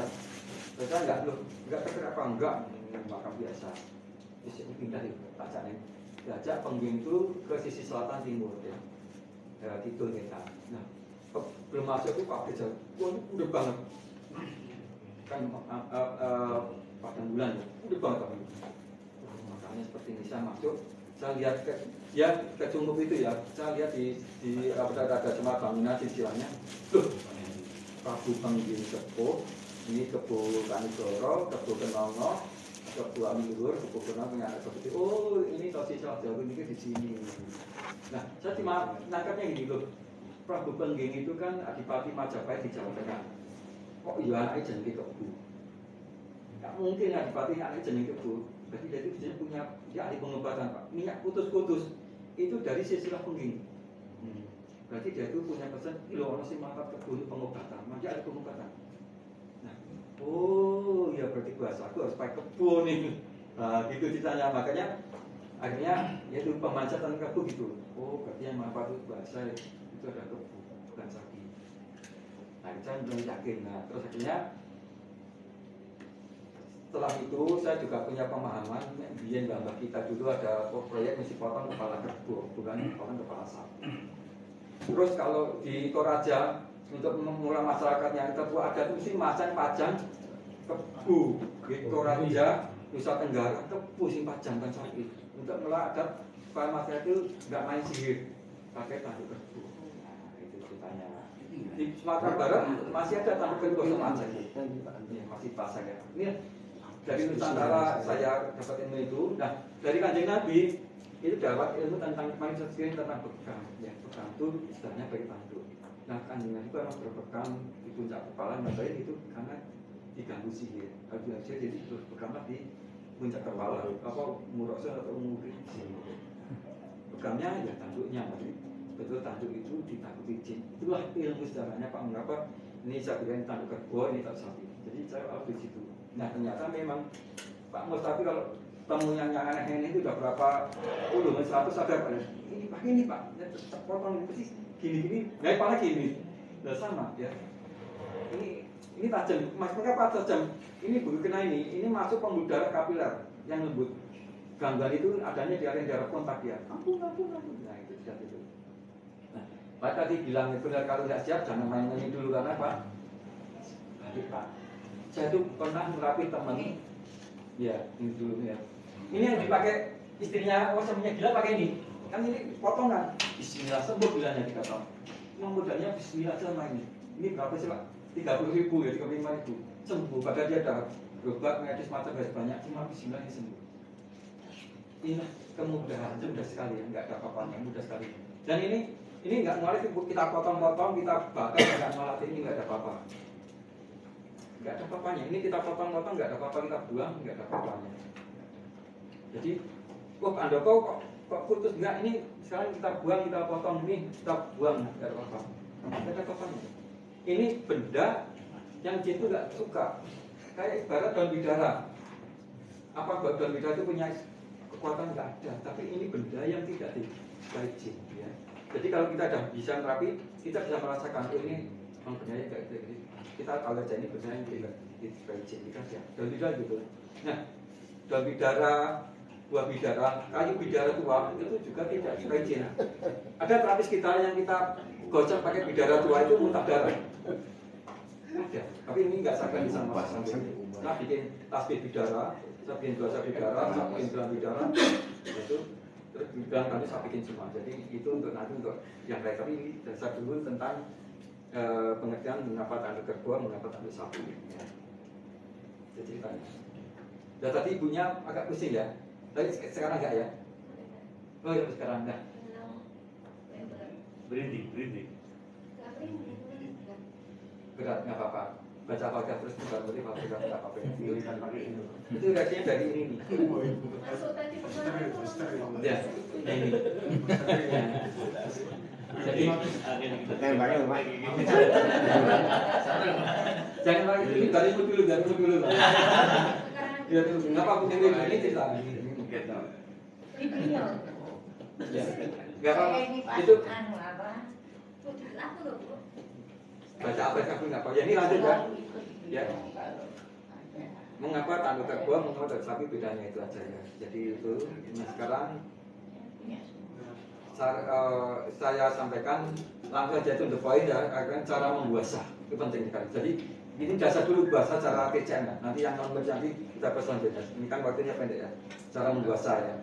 Saya nggak terkira apa enggak makam biasa. Terus ini pindah itu, acaranya. Diajak pengging itu ke sisi selatan timur ya. Gitu kita. Nah, belum masuk itu Pak Rizal, wah udah banget kan padang bulan udah banget Pak. Makanya seperti ini saya masuk, saya lihat ke Cungkup itu ya, saya lihat di ada cuma bangunan sisilannya, loh Prabu Pengging Sepuh, ini Kebu Kanigoro, Kebu Kenongo, Kebu Amilur, Kebu Kenongo punya anak seperti, oh ini Tosi Jawa ini di sini. Nah, saya cuma nangkapnya gini loh, Prabu Pengging itu kan Adipati Majapahit di Jawa Tengah. Kok iya anaknya jenenge Kebu? Nggak mungkin Adipati anaknya jenenge Kebu. Berarti dia itu punya dia ahli pengobatan Pak. Minyak kutus-kutus itu dari silsilah Pengging. Berarti dia itu punya pesan, loh ono sing mangkat Kebu pengobatan, dia ada pengobatan. Nah, oh ya berarti bahasa aku harus pakai Kebu nih. Nah, gitu ceritanya. Makanya akhirnya yaitu pemanjatan Kebu gitu. Oh, berarti yang mangkat itu bahasa itu ada Kebu, bukan sapi. Nah, saya belum yakin. Nah, terus akhirnya setelah itu saya juga punya pemahaman biar gambar kita dulu ada proyek mesti potong kepala kerbau, bukan potong kepala sapi. Terus kalau di Toraja untuk memulai masyarakat yang kerbau ada itu mesti masang pajang kebu. Di Toraja Nusa Tenggara kebu sing pajang kan sapi untuk mulai adat supaya masyarakat itu nggak main sihir pakai tanduk kerbau. Nah, itu ceritanya. Di Sumatera Barat masih ada tanduk kerbau sama aja. Ya, masih pasang ya. Ini dari Nusantara saya dapat ilmu itu. Nah, dari Kanjeng Nabi itu dapat ilmu tentang manusia sendiri tentang bekam. Ya, bekam itu istilahnya pakai tanduk. Nah, Kanjeng Nabi itu memang berbekam di puncak kepala, makanya itu karena diganggu sihir. Kalau diganggu sihir jadi terus bekamlah di puncak kepala, apa muroksa atau murid. Bekamnya ya tanduknya, betul tanduk itu ditakuti jin. Itulah ilmu sejarahnya Pak. Mengapa ini saya bilang tanduk kerbau, ini tak sapi. Jadi saya harus di situ. Nah ternyata memang Pak Mustafi kalau temu yang aneh-aneh itu udah berapa puluh, 100 ada Pak. Ini Pak, ini Pak, ya, potong ini gini-gini, nggak apa lagi ini. Nah sama ya. Ini tajam, maksudnya apa tajam? Ini begitu kena ini masuk pembuluh darah kapiler yang lembut. Gangguan itu adanya di area darah kontak ya. Ampun. Nah itu sudah itu. Nah, Pak tadi bilang benar kalau nggak siap jangan main-main dulu karena Pak. Baik Pak. Saya itu pernah merapi teman. Ya ini dulu ya. Ini yang dipakai istrinya, suaminya gila pakai ini. Kan ini potongan. Bismillah sembuh bilangnya kita tahu. Yang modalnya Bismillah sama ini. Ini berapa sih Pak? 30.000 ya, 35.000 sembuh. Padahal dia ada berobat medis macam banyak, cuma Bismillah ini sembuh. Ini kemudahan mudah sekali ya, nggak ada apa-apanya, mudah sekali. Dan ini nggak ngualit kita potong-potong, kita bakar nggak ngualit, ini nggak ada apa-apa. Nggak ada apa-apanya. Ini kita potong-potong nggak ada apa-apa, kita buang nggak ada apa-apanya. Jadi, Pak Andoko kok putus nggak? Ini sekarang kita buang, kita potong ini, kita buang nggak ada apa-apa. Nggak ada apa-apanya. Ini benda yang jin itu nggak suka. Kayak ibarat daun bidara. Apa daun bidara itu punya kekuatan nggak ada, tapi ini benda yang tidak disukai jin. Ya. Jadi kalau kita sudah bisa terapi, kita bisa merasakan ini bendanya kayak gitu. Kita tahu aja ini benda yang tidak disukai jin. Kita siap. Daun bidara gitu. Nah, daun bidara, buah bidara, kayu bidara tua itu juga tidak disukai jin. Ada terapis kita yang kita gocap pakai bidara tua itu muntah darah. Ada, tapi ini nggak sampai di sana. Nah, bikin tasbih bidara, saya bikin dosa bidara, saya bikin gelang bidara, itu terus bilang kami saya bikin semua. Jadi itu untuk nanti untuk yang lain. Tapi ini dasar dulu tentang pengertian mengapa tanduk kerbau, mengapa tanduk sapi. Ya. Jadi ceritanya. Dan tadi ibunya agak pusing ya. Tapi sekarang enggak ya? Oh ya sekarang enggak. Berhenti. Berat nggak apa-apa. Baca Al-Fatihah terus bukan berarti Al-Fatihah nggak apa-apa. Tulisan pakai ini. Itu reaksinya dari ini nih. Ya, ini. Jadi jangan lagi ini dari dulu. Ya terus ngapa aku ini cerita ini. Ya. Enggak apa. Itu baca apa aku nggak apa. Ya ini lanjut ya. Ya. Mengapa tanduk kerbau, mengapa tanduk sapi bedanya itu aja ya. Jadi itu. Nah sekarang saya sampaikan langsung aja to the point ya, akan cara membuasa itu penting sekali. Jadi ini dasar dulu bahasa cara TCM ya. Nanti yang non nanti kita pesan bebas. Ini kan waktunya pendek ya. Cara membuasa ya.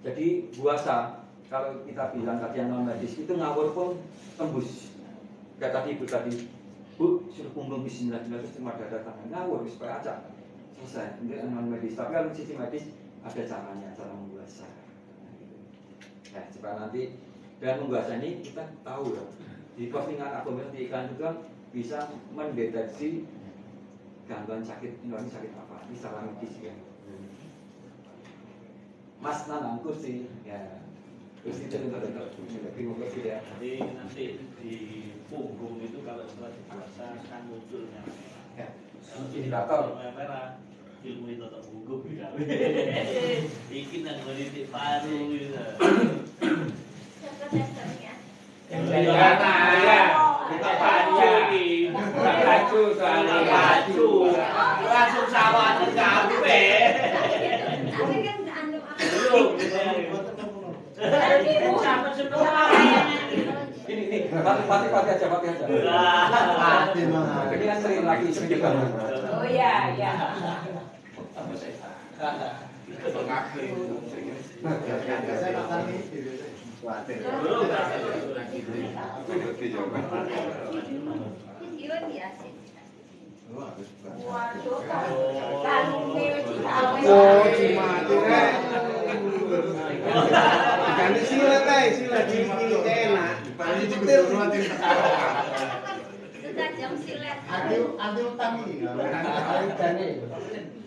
Jadi buasa kalau kita bilang tadi yang non medis itu ngawur pun tembus. Kayak tadi ibu tadi, Bu suruh kumpul bismillah terus cuma ada tangan ngawur supaya aja selesai. Ini non medis. Tapi kalau sisi medis ada caranya, cara membuasa. Nah, supaya nanti dengan membuasa ini kita tahu ya. Di postingan aku di iklan juga bisa mendeteksi gangguan sakit ini sakit apa ini secara medis ya. Mas nanam kursi ya kursi itu untuk kursi ya. Jadi nanti di punggung itu kalau setelah dibuasa kan munculnya Ya. Indikator merah ilmu itu tak punggung ya. Iki nang menitik paru gitu. Kita baju ini, baju soalnya baju, langsung sawah kafe. ini pati aja. Ini kan sering lagi juga. Oh iya. Ganti silat aja, silat di enak. Paling cetil. Sudah jam silat. Adi utang ini.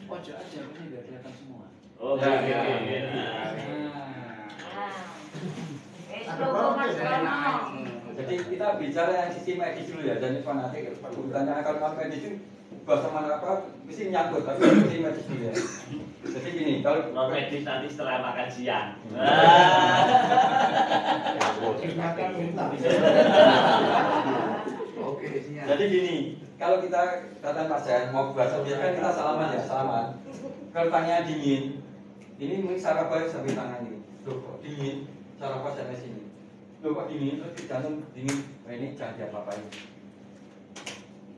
Ojo aja ini biar kelihatan semua. Oh, Jadi kita bicara yang sisi medis dulu ya, dan fanatik urutannya kalau medis itu bahasa mana apa mesti nyangkut, tapi sisi medis dulu ya. Jadi gini, kalau non medis nanti setelah makan siang. Jadi gini, kalau kita datang pasien mau bahasa biasa kan kita salaman ya, salaman. Kalau tanya dingin, ini mungkin saraf baik sampai tangan ini. Loh kok dingin? Saraf sampai sini. Loh kok dingin? Terus jantung dingin. Nah ini jangan diapa-apain.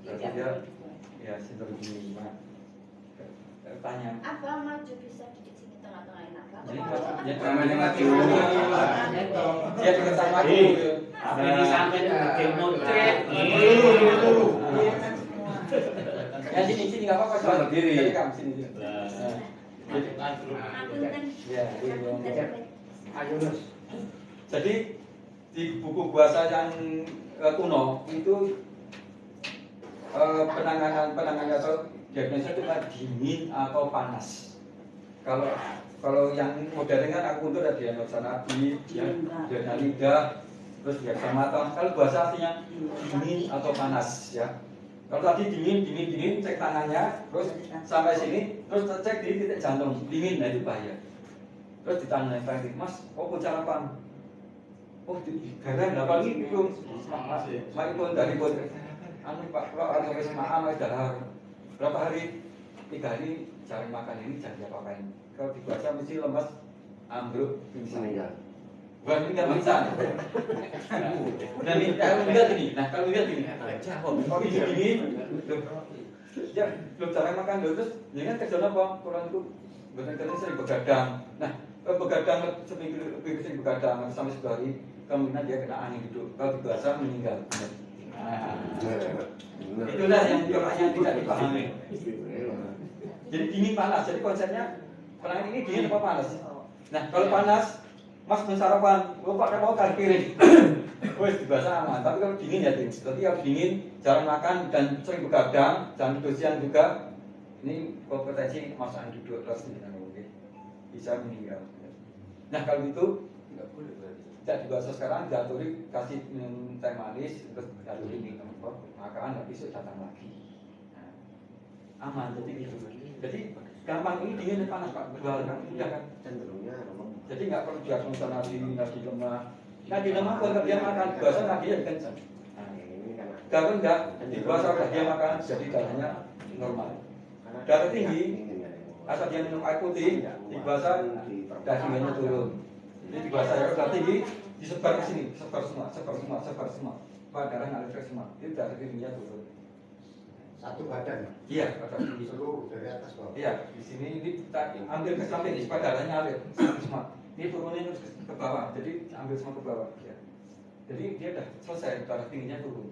Berarti dia ya sindrom dingin gimana? Tanya. Apa maju bisa duduk sini tengah-tengah enak banget. Jadi namanya mati dulu. Dia dekat sama aku. Tapi ini sampai bikin notret. Ya sini nggak apa-apa soal berdiri. Kamu sini. Ya, jadi di buku bahasa yang kuno itu penanganan atau diagnosa itu dingin atau panas. Kalau yang modern kan aku untuk ada diagnosa nabi, diagnosa lidah, terus diagnosa mata. Kalau bahasa artinya dingin atau panas ya. Kalau tadi dingin, cek tangannya, terus sampai sini, terus cek di titik jantung, dingin, nah itu bahaya. Terus ditanya lagi, Mas, sarapan? Oh, garam, apa ini belum? Mas itu dari anu Pak, kalau ada sampai dahar. Berapa hari? 3 hari cari makan ini, jangan diapa-apain. Kalau dibaca mesti lemas, ambruk, pingsan. Bukan ini kan pingsan. Nah ini, kalau lihat ini, kalau ini, ya belum cara makan dulu terus, ya kan kerja apa? Kurang itu, benar-benar sering begadang. Nah, begadang seminggu lebih sering begadang sampai 10 hari, kemungkinan dia kena angin hidup. Kalau dibahasa meninggal. Itulah yang tidak dipahami. Jadi dingin panas. Jadi konsepnya penanganan ini dingin apa panas? Nah, kalau panas, Mas belum sarapan, lupa mau kali piring. Wes dibahasa aman. Tapi kalau dingin ya dingin. Berarti kalau dingin, jarang makan dan sering begadang, jangan tidur siang juga. Ini kompetensi masakan duduk terus bisa meninggal. Nah kalau itu nggak boleh berarti. Tidak dibahas sekarang, diaturi kasih minum teh manis, terus diaturi minum makan, nggak bisa datang lagi. Nah, aman jadi gitu. Jadi gampang ini dingin dan panas Pak, berdua kan, ya kan? Jadi nggak perlu diagnosa nadi lemah. Nadi lemah kalau dia makan, bahasa nadi yang kencang. Darah enggak, dibahasa kalau dia makan, jadi darahnya normal. Darah tinggi, asal dia minum air putih, dibahasa dagingnya turun. Jadi di bahasa saya udah tinggi, disebar ke sini, sebar semua. Pak darah ngalir ke semua. Itu darah tingginya turun. Satu badan. Iya, badan tinggi. Seluruh dari atas bawah. Iya, di sini ini kita ambil ke samping supaya darahnya ngalir semua. Ini turunin terus ke bawah, jadi ambil semua ke bawah. Ya. Jadi dia udah selesai, darah tingginya turun.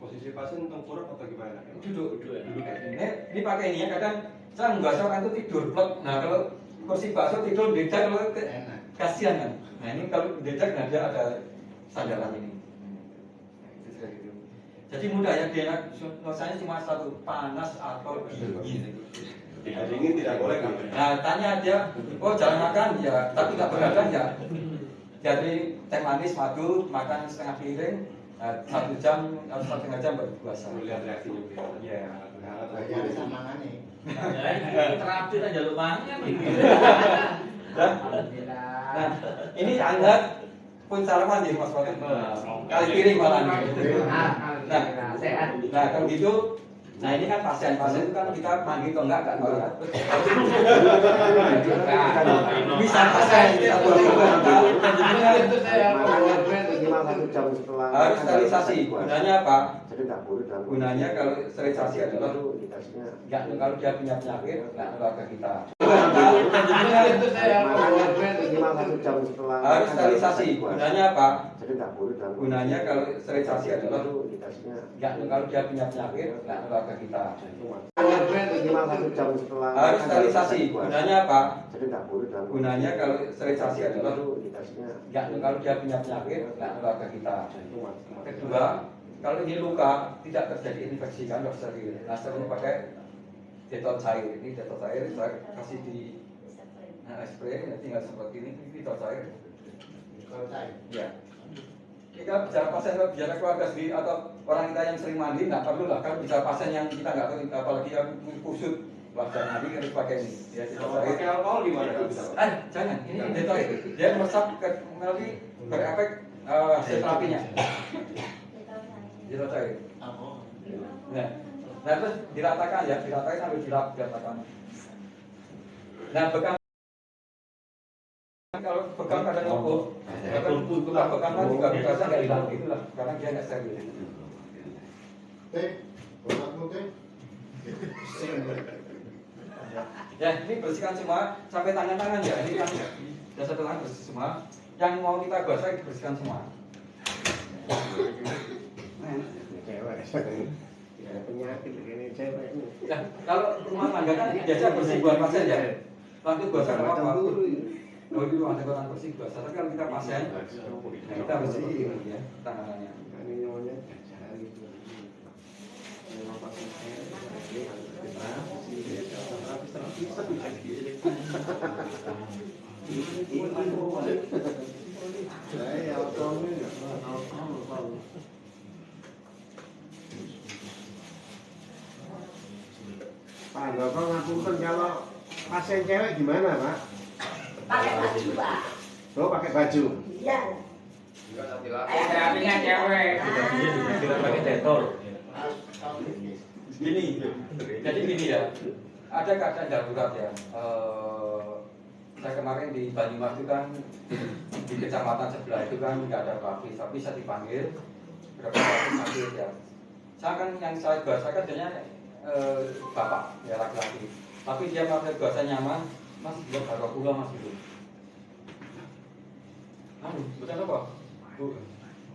Posisi pasien tengkurap atau gimana? Duduk kayak gini. Ini pakai ini ya, kadang saya nggak orang itu tidur plek. Nah kalau kursi bakso tidur beda kalau kasihan kan. Nah ini kalau beda nggak ada sandaran ini. Jadi mudah ya, dia rasanya cuma satu, panas atau dingin. Tidak dingin tidak boleh kan? Nah tanya dia, oh jangan makan ya, tapi nggak begadang ya. Jadi teh manis, madu, makan setengah piring, 1 jam atau 1,5 jam baru puasa. Lihat reaksi juga. Iya. Jadi sama nih. Terapi aja lu mangan. Nah, ini hangat pun sarapan jadi Mas Fatin. Kali piring malah. Nah, kalau gitu, nah ini kan pasien itu kan kita manggil atau enggak kan tahu ya. Bisa pasien kita tahu. Harus sterilisasi. Gunanya apa? Gunanya kalau sterilisasi adalah enggak kalau dia punya penyakit enggak nular ke kita. Harus sterilisasi. Gunanya apa? Gunanya kalau sterilisasi adalah enggak kalau dia punya penyakit enggak nular ke kita. Harus sterilisasi. Gunanya apa? Gunanya kalau sterilisasi adalah enggak kalau dia punya penyakit enggak nular ke kita. Kedua, kalau ini luka tidak terjadi infeksi kan harus steril. Nah, sterilnya pakai detol cair. Ini detol cair saya kasih di spray, tinggal seperti ini detol cair. Ya. Kita bicara pasien, bicara keluarga sendiri atau orang kita yang sering mandi, nggak perlu lah. Kalau bicara pasien yang kita nggak tahu, apalagi yang kusut, wajah mandi harus pakai ini. Ya, Pakai alkohol gimana? Jangan. Ini detol cair. Dia meresap ke nanti berefek hasil terapinya. Detol cair. Nah, terus diratakan ya, diratakan sambil diratakan. Nah, bekam kalau bekam kadang ngopo, kalau bekam kan juga biasa nggak hilang itulah, karena dia nggak steril. Ya, ini bersihkan semua sampai tangan-tangan ya, ini kan sudah satu tangan bersih semua. Yang mau kita gosok bersihkan semua. Penyakit ini cewek ini. Ya, kalau rumah tangga kan biasa bersih buat pasien ya. Lanjut gosok apa? Kalau di ruang tangga bersih gosok. Tapi kalau kita pasien, kita bersih ya tangannya. Ini namanya cari. Memang pasien saya alkoholnya alkohol. Pak, Bapak ngapunten kalau pasien cewek gimana, Pak? Pakai baju, Pak. Oh, pakai baju. Iya. Terapinya cewek. Kita pakai detol. Gini, jadi gini ya. Ada keadaan darurat ya. Saya kemarin di Banyumas itu kan di kecamatan sebelah itu kan nggak ada pabrik, tapi saya dipanggil berapa kali sakit ya. Saya kan yang saya bahasakan jadinya bapak ya laki-laki, tapi dia pakai bahasa nyaman, masih belum baru pulang masih belum. Bukan apa? Bu,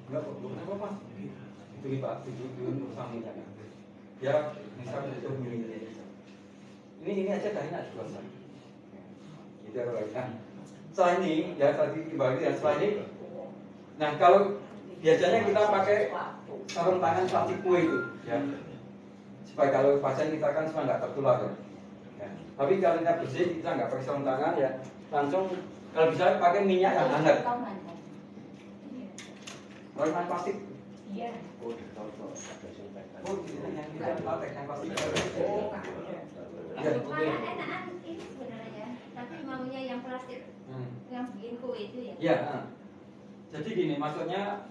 enggak bukan apa mas? Itu nih pak, itu suaminya kan. Ya, misalnya itu ini aja dah ini ada dosa. Gitu ya kalau kan. Setelah ini ya tadi kembali ya setelah ini. Nah kalau biasanya kita pakai sarung tangan plastik kue itu, ya. Supaya kalau pasien kita kan semua nggak tertular ya. Ya. Tapi kalau kita bersih kita nggak pakai sarung tangan ya, langsung kalau bisa pakai minyak yang hangat. Kalau yang plastik. Iya. Oh, yang kita pakai yang plastik. Ya. Enak ini sebenarnya, tapi maunya yang plastik, yang bikin kue itu ya. Iya. Jadi gini, maksudnya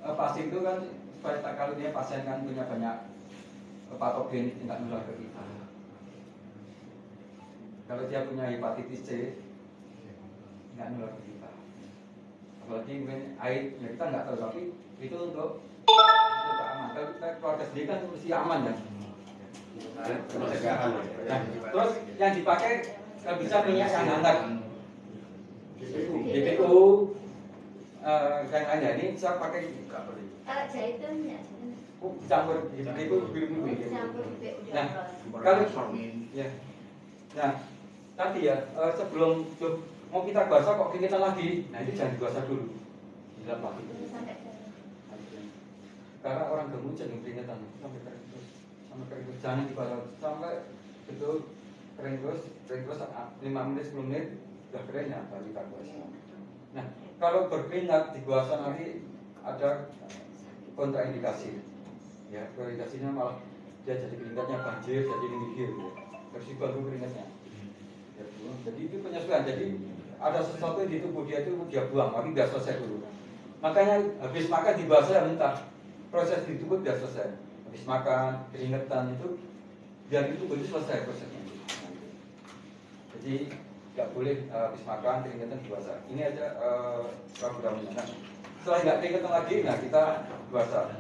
plastik itu kan supaya kalau dia pasien kan punya banyak patogen tidak nular ke kita. Kalau dia punya hepatitis C, tidak nular ke kita. apalagi mungkin air ya kita nggak tahu, tapi itu untuk aman. Kalau kita keluarga sendiri kan mesti aman ya. Pencegahan. Nah, terus yang dipakai kalau bisa minyak yang hangat. BPU yang lainnya ini saya pakai Kalau jahitan ya. campur BPU biru. Campur BPU. Nah, kalau ya. Nah, tadi ya sebelum mau kita basah kok keringetan lagi, nah ini jangan dibasah dulu. Dilap lagi. Sampai ke Karena orang gemuk jadi keringetan sampai kering terus, jangan dibasah sampai itu kering terus 5 menit 10 menit sudah kering ya baru kita basah. Nah, kalau berkeringat di basah nanti ada kontraindikasi. Ya, kontraindikasinya malah dia jadi keringatnya banjir, jadi menggigil ya. Terus baru keringatnya. Ya, jadi itu penyesuaian. Jadi ada sesuatu di tubuh dia itu dia buang, tapi biar selesai dulu. Makanya habis makan dibasah ya mentah. Proses di tubuh biar selesai. Habis makan, keringetan itu biar itu tubuh itu selesai prosesnya. Jadi nggak boleh habis makan keringetan dibasah. Ini aja programnya. Nah, setelah nggak keringetan lagi, nah kita basah.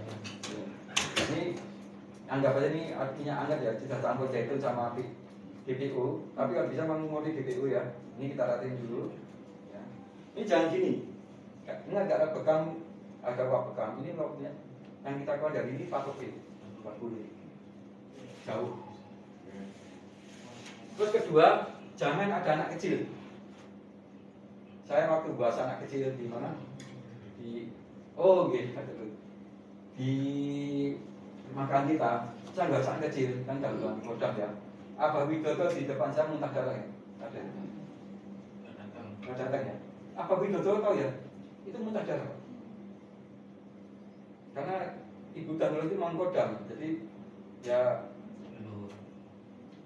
Ini anggap aja ini artinya anget ya, tidak campur zaitun sama BPU, tapi kalau bisa mengurangi BPU ya. Ini kita ratain dulu. Ya. Ini jangan gini. Ini agak ada bekam, ada bekam. Ini loknya yang kita keluar dari ini patokin, 40 jauh. Terus kedua, jangan ada anak kecil. Saya waktu bahas anak kecil di mana? Di di makan kita, saya nggak anak kecil kan dalam kodam ya. Apa Widodo di depan saya muntah darah ya? Ada. Nggak datang ya. Apa Widodo tahu ya? Itu muntah darah. Karena ibu dan itu memang kodam, jadi ya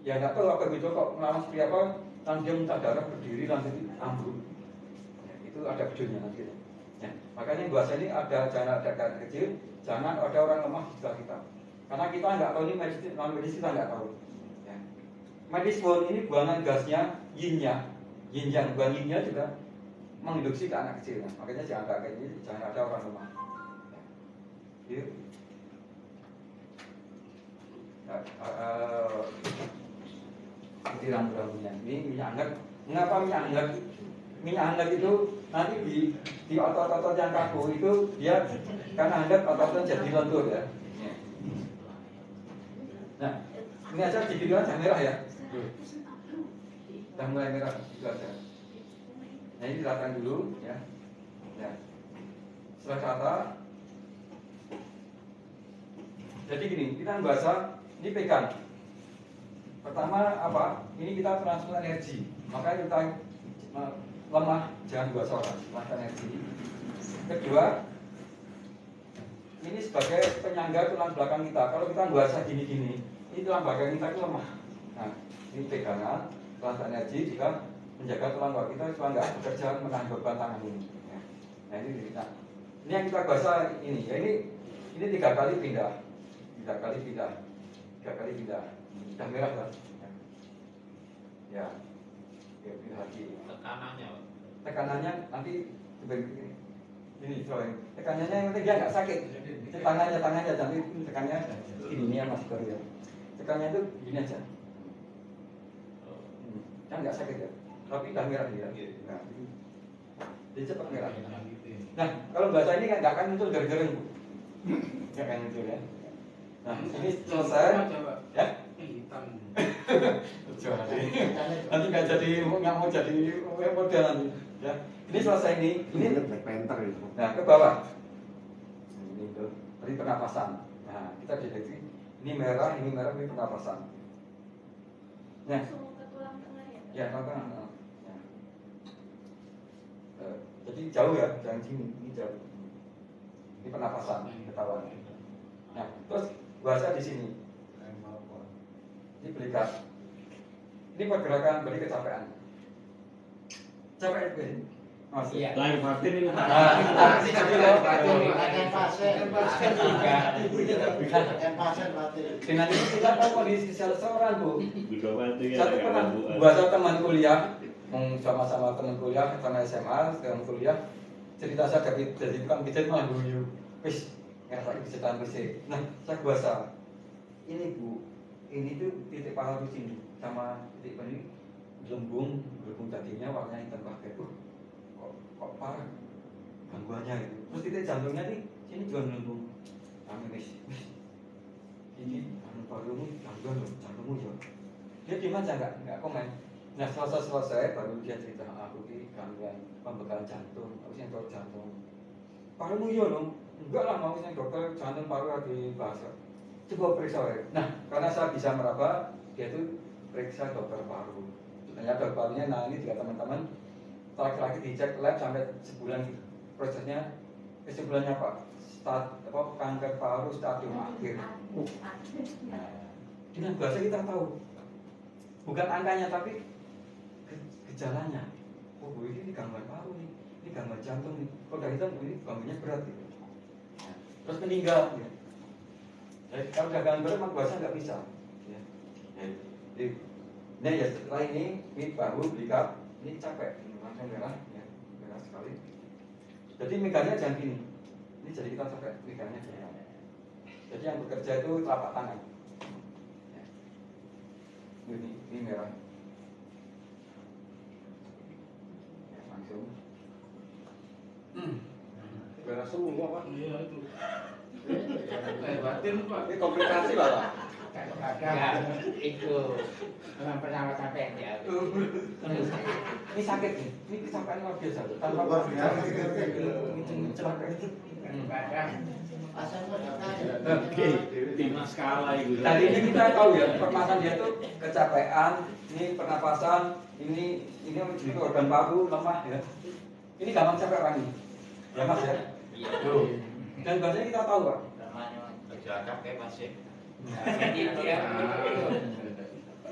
nggak tahu apa Widodo kok melawan seperti apa, nanti dia muntah darah berdiri nanti ambruk. Ya, itu ada videonya nanti. Ya, makanya bahasa ini jangan ada anak kecil, jangan ada orang lemah di sekitar kita. Karena kita nggak tahu ini medis, non medis kita nggak tahu. Ya. Medis pun ini buangan gasnya yin-nya, yin yang buang yin-nya juga menginduksi ke anak kecil. Nah, makanya jangan ada kayak ini, jangan ada orang lemah. Ya. Ini rambu-rambunya. Ini minyak hangat. Mengapa minyak hangat? Minyak hangat itu nanti di otot-otot yang kaku itu dia karena hangat otot-ototnya jadi lentur ya. Nah, ini aja di video aja merah ya. Sudah mulai merah itu aja. Nah ini ratakan dulu ya. Ya. Setelah rata, jadi gini, kita basah, ini pegang. Pertama apa? Ini kita transfer energi. Makanya kita lemah, jangan basah orang, transfer energi. Kedua, ini sebagai penyangga tulang belakang kita. Kalau kita basah gini-gini, ini tulang belakang kita itu lemah. Nah, ini pegangan, transfer energi juga menjaga tulang belakang kita supaya nggak bekerja menahan beban tangan ini. Nah ini kita. Ini yang kita basah ini. Ya ini 3 kali pindah. 3 kali pindah. 3 kali pindah. Sudah merah kan? Ya. Ya pindah lagi. Tekanannya nanti sebagai ini soalnya. Tekanannya yang penting dia nggak sakit. Tangannya nanti tekannya ini ya Mas Baru ya. Tekannya itu gini aja. Kan nggak sakit ya. Tapi udah merah dia. Nah, dia cepat merah. Nah, kalau bahasa ini kan nggak akan muncul gereng-gereng, nggak akan muncul ya. Nah, ini selesai. Ya. Nanti nggak jadi nggak mau jadi model nanti. Ya. Ini selesai ini. Ini Black Panther itu. Nah, ke bawah. Ini itu. Tadi pernapasan. Nah, kita deteksi. Ini merah, ini pernapasan. Nah. ke tulang tengah ya. Ya, tengah. Jadi jauh ya, jangan sini, ini jauh. Ini pernapasan, ketahuan. Nah, terus bahasa di sini. Ini belikat. Ini pergerakan beri kecapean. Capek itu ini. Mas. Iya. Lain Martin ini. Dengan ini kita tahu kondisi seseorang Bu. Satu Satu pernah bahasa teman kuliah, sama-sama teman kuliah, karena SMA, sekarang kuliah. cerita saya dari tukang pijat malah guyu. Wis ngerasa kejutan bersih. Nah, saya kuasa. Ini Bu, ini tuh titik paru di sini sama titik ini gelembung dagingnya warnanya hitam pakai. Kok parah gangguannya itu. Terus titik jantungnya nih sini juga gelembung. Kami wis ini parumu gangguan loh, jantungmu ya. Dia diam aja nggak komen. Nah selesai baru dia cerita aku ini gangguan pembekalan jantung, aku sih dokter jantung. Parumu yo loh, enggak lah mau sih dokter jantung paru lagi bahasa. Coba periksa ya. Nah karena saya bisa meraba, dia itu periksa dokter paru. Ternyata dokter parunya, nah ini juga teman-teman laki-laki dicek lab sampai sebulan gitu. Prosesnya sebulannya apa? Kanker paru stadium akhir. Nah, dengan bahasa kita tahu, bukan angkanya tapi gejalanya. Oh, Bu, ini gangguan paru nih, ini gangguan jantung nih. Kalau udah hitam, ini gangguannya berat gitu. Nah, terus meninggal. Ya. Jadi kalau udah gangguan berat, memang bahasa nggak bisa. Ya. Jadi, nah ya setelah ini bahu, belikat, ini capek, langsung merah, ya, merah sekali. Jadi megangnya jangan gini. Ini jadi kita capek, megangnya jangan. Jadi yang bekerja itu telapak tangan. Ya. Ini merah. Ya, langsung. Beres semua Pak. Iya itu. Batin Pak, ini komplikasi lah Pak. Kadang itu memang pertama sampai ya. Ini sakit nih, ini kesampaian luar biasa. Tanpa Luar biasa. ini celaka itu. Kadang Timnas kalah itu. Tadi ini kita tahu ya, permasalahan dia tuh kecapean, ini pernapasan, ini jadi organ paru lemah ya. Ini gampang capek orang ini, ya Mas ya. Tuh. Dan bahasanya kita tahu Pak.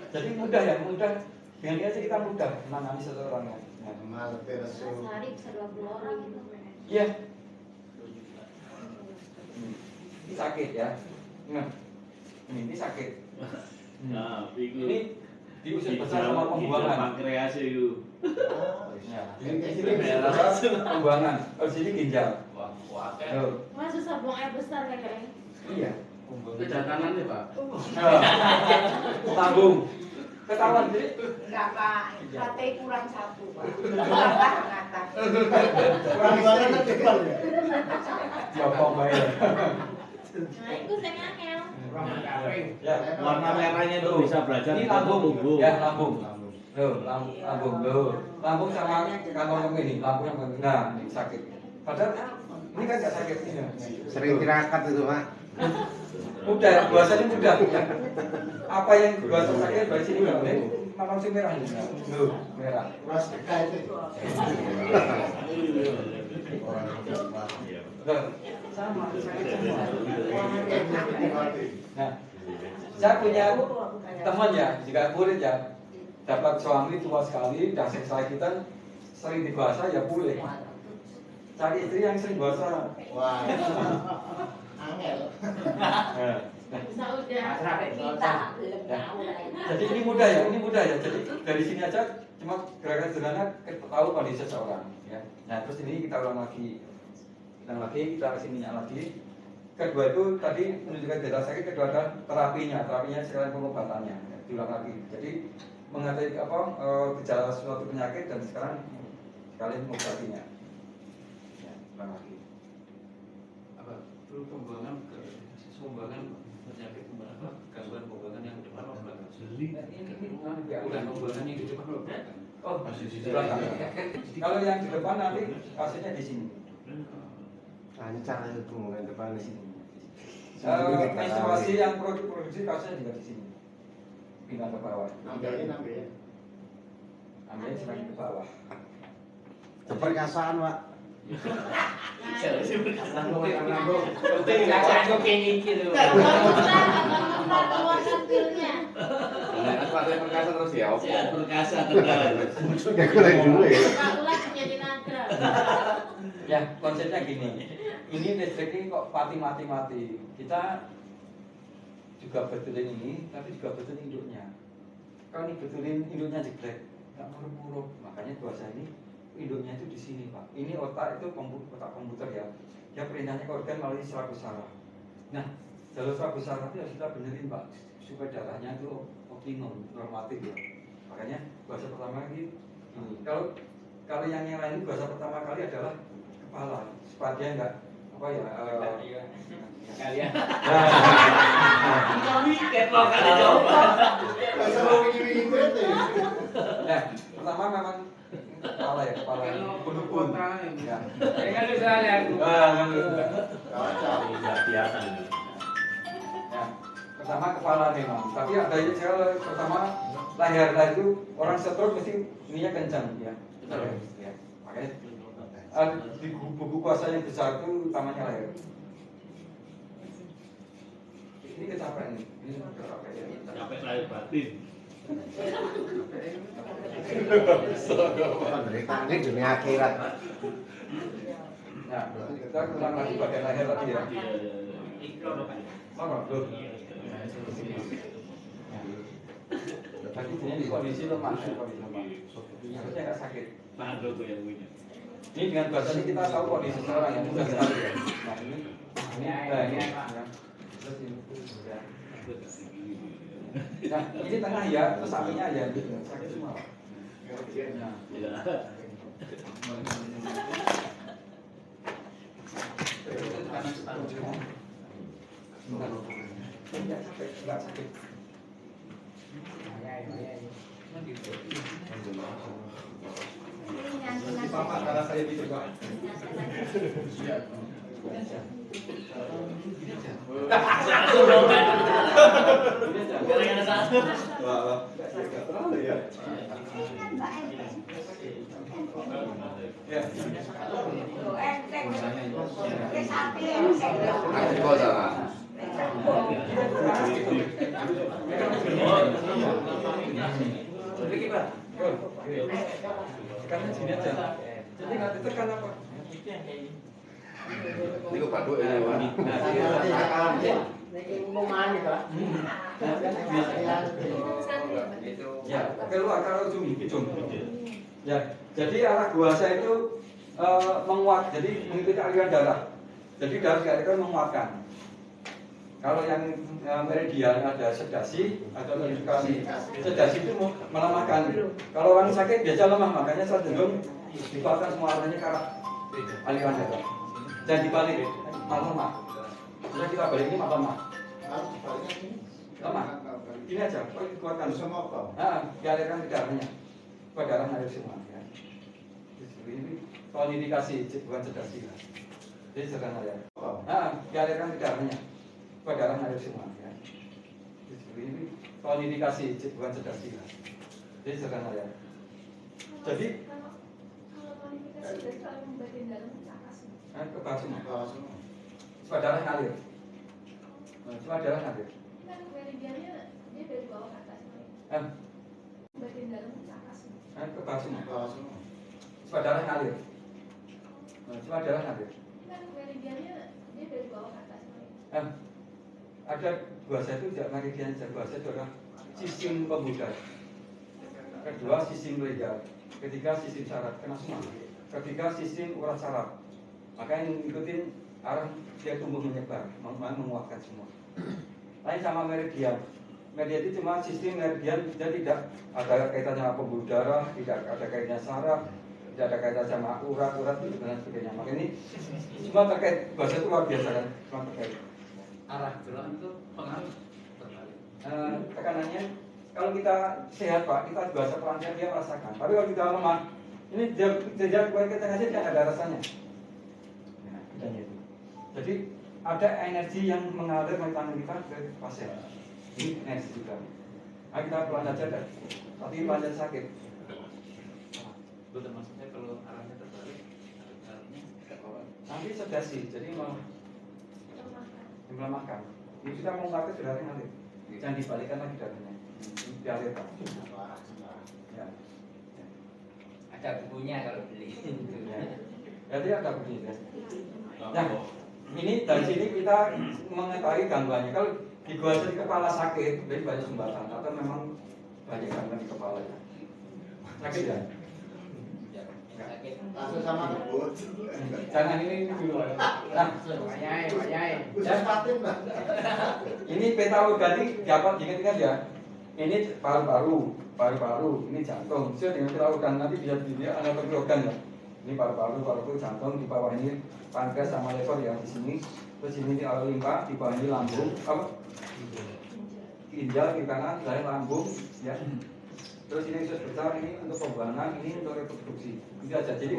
Jadi mudah ya, mudah. Dengan ini aja kita mudah menangani seseorang ya. Sehari bisa 20 orang gitu. Iya. Ini sakit ya. Nah, ini sakit. Nah, Ini di usia besar sama pembuangan. Pankreas itu. Ya. Ini pembuangan. Oh, sini ginjal. Tuh. Mas susah buang air besar kan kayaknya. Iya. Beda kanan nih Pak. Lambung. Ketahuan jadi. Enggak Pak, hati kurang satu Pak. Ngata. Kurang banget kan depan ya. Diopong bae. Nah itu saya ngangel. Ya. Warna merahnya itu bisa belajar Ini tentang lambung. tubuh. Ya, lambung. Loh, lambung. Loh. Lambung sama kantong ini, lambung yang nah, ini sakit. Padahal ini kan nggak sakit ini. Sering tirakat itu Pak. Mudah, bahasanya mudah. Ya. Apa yang bahasa sakit dari sini nggak boleh, langsung merah ini. Loh, merah. Mas kayak itu. Loh, sama, sakit semua. Nah, saya punya teman ya, jika murid ya, dapat suami tua sekali, dah seksakitan, sering dibahasa ya boleh. Cari istri yang sering bahasa. Wah. Angel. Bisa udah sampai kita belum tahu lah. Jadi ini mudah ya. Jadi dari sini aja cuma gerakan sederhana tahu kondisi seseorang. Ya. Nah terus ini kita ulang lagi, kita kasih minyak lagi. Kedua itu tadi menunjukkan gejala sakit, kedua adalah terapinya sekalian pengobatannya. Ya, diulang lagi. Jadi mengatasi gejala suatu penyakit dan sekarang sekalian mengobatinya. Ya, ulang lagi. Apa perlu pembuangan penyakit apa gangguan pembuangan yang depan atau belakang? Ini Bukan pembuangan yang di depan atau belakang? Oh, di belakang. Kalau yang di depan nanti kasusnya di sini. Lancar itu pembuangan depan di sini. Menstruasi yang produksi kasusnya juga di sini. Pindah ke bawah. Ambilnya. Ambilnya semakin ke bawah. Perkasaan Pak. lambung. Aku pengen gitu. Keluarkan pilnya. Perkasa terus ya. Ya, perkasa tegal. Sudah kulai dulu ya. Ulat menjadi naga. Ya, konsepnya gini. Ini listrik ini kok mati. Kita juga betulin ini, tapi juga betulin induknya. Kalau ini betulin induknya jelek, nggak muruk-muruk. Makanya bahasa ini induknya itu di sini Pak. Ini otak itu otak komputer ya. Dia perintahnya ke organ melalui saraf saraf. Nah, jalur saraf saraf itu harus kita benerin Pak, supaya darahnya itu optimum, normatif ya. Makanya bahasa pertama ini kalau yang lain bahasa pertama kali adalah kepala, supaya dia enggak apa ya Kalian. Weekend lo kali coba. Nah, pertama memang kepala ya, kepala pun. Ya. Kan bisa lihat. Nggak biasa ini. Ya, pertama kepala memang, tapi ada yang pertama leher itu orang stroke mesti ininya kencang ya. Ya. Makanya di buku kuasa yang besar itu utamanya leher. Ini kecapean nih, ini kecapean. Capek lahir batin. Penderitanya dunia akhirat. Nah, kita ulang lagi bagian leher tadi ya. Mana tuh? Tadi ini kondisi lemah, kondisi lemah. Harusnya nggak sakit. Nah, tuh yang punya. Ini dengan bahasa ini kita tahu kondisi seseorang yang mudah sekali ya. Nah ini, terus ini, ya. Nah ini tengah ya, terus sampingnya ya, sakit semua. Nah, nggak sakit. Bapak karena saya dicoba. Gara-gara satu. Terlalu ya. Ya. Karena sini aja. Jadi nggak ditekan apa? Ini kok Pak ini wanita. Ya, keluar kalau ujung hidung. Ya, jadi arah kuasa itu menguat, jadi mengikuti aliran darah. Jadi darah dialirkan menguatkan. Kalau yang meridian ada sedasi atau indikasi, sedasi itu melemahkan. Kalau orang sakit biasa lemah, makanya saya cenderung dikuatkan semua arahnya ke arah aliran darah. Dan dibalik malah lemah. Jadi kita balik ini malah lemah. Lemah. Ini aja, dikuatkan semua kok. Dialirkan ke darahnya. Ke darah ngalir semua. Ya. Ini kalau indikasi bukan sedasi. Jadi sederhana ya. Dialirkan ke darahnya. Ke darah ngalir semua. Ya. Ini kalau indikasi bukan sedasi. Jadi sederhana ya. Jadi ke bawah semua. Supaya darah ngalir. Supaya darah ngalir. Kan meridiannya dia dari bawah ke atas. Bagian dalam ke atas. Ke bawah semua. Supaya darah ngalir. Supaya darah ngalir. Kan meridiannya dia dari bawah ke atas. Ada bahasa itu tidak meridian saja, bahasa itu adalah sistem pembudar. Kedua sistem meridian. Ketiga sistem saraf, kena semua. Ketiga sistem urat saraf. Makanya ngikutin arah dia tumbuh menyebar, menguatkan semua. Lain sama meridian. Meridian itu cuma sistem meridian, dia tidak ada kaitannya sama pembuluh darah, tidak ada kaitannya saraf, tidak ada kaitannya sama urat dan sebagainya. Makanya ini semua terkait, bahasa itu luar biasa kan, semua terkait. Arah gerak itu pengaruh terbalik. Tekanannya, kalau kita sehat Pak, kita bahasa pelan-pelan dia merasakan. Tapi kalau kita lemah, ini dia buat kita aja tidak ada rasanya. Jadi ada energi yang mengalir melalui tangan kita ke pasien. Ini energi juga. Nah, kita pelan saja deh. Tapi pelan saja sakit. Betul maksudnya kalau arahnya terbalik, arahnya ke bawah. Nanti sedasi, jadi melemahkan. Ini kita mau ngalir darahnya nanti. Jangan dibalikkan lagi darahnya. Dialirkan. Ya. Ada bukunya kalau beli. Jadi ada bukunya. Nah, ini dari sini kita mengetahui gangguannya. Kalau di kepala sakit, jadi banyak sumbatan atau memang banyak gangguan di kepala ya. Sakit ya? Sakit Langsung sama kebut. Jangan ini dulu. Nah, Wayai. Khusus patin, Mbak. ini peta organik dapat diingat ya. Ini paru-paru, ini jantung. Sesuai dengan peta organ nanti bisa dilihat anatomi organ ya. Ini paru-paru, jantung, di bawah ini pankreas sama lever ya di sini. Terus ini alur limpa, di bawah ini lambung, apa? Ginjal, kiri kanan, selain lambung, ya. Terus ini usus besar, ini untuk pembuangan, ini untuk reproduksi. Itu aja. Jadi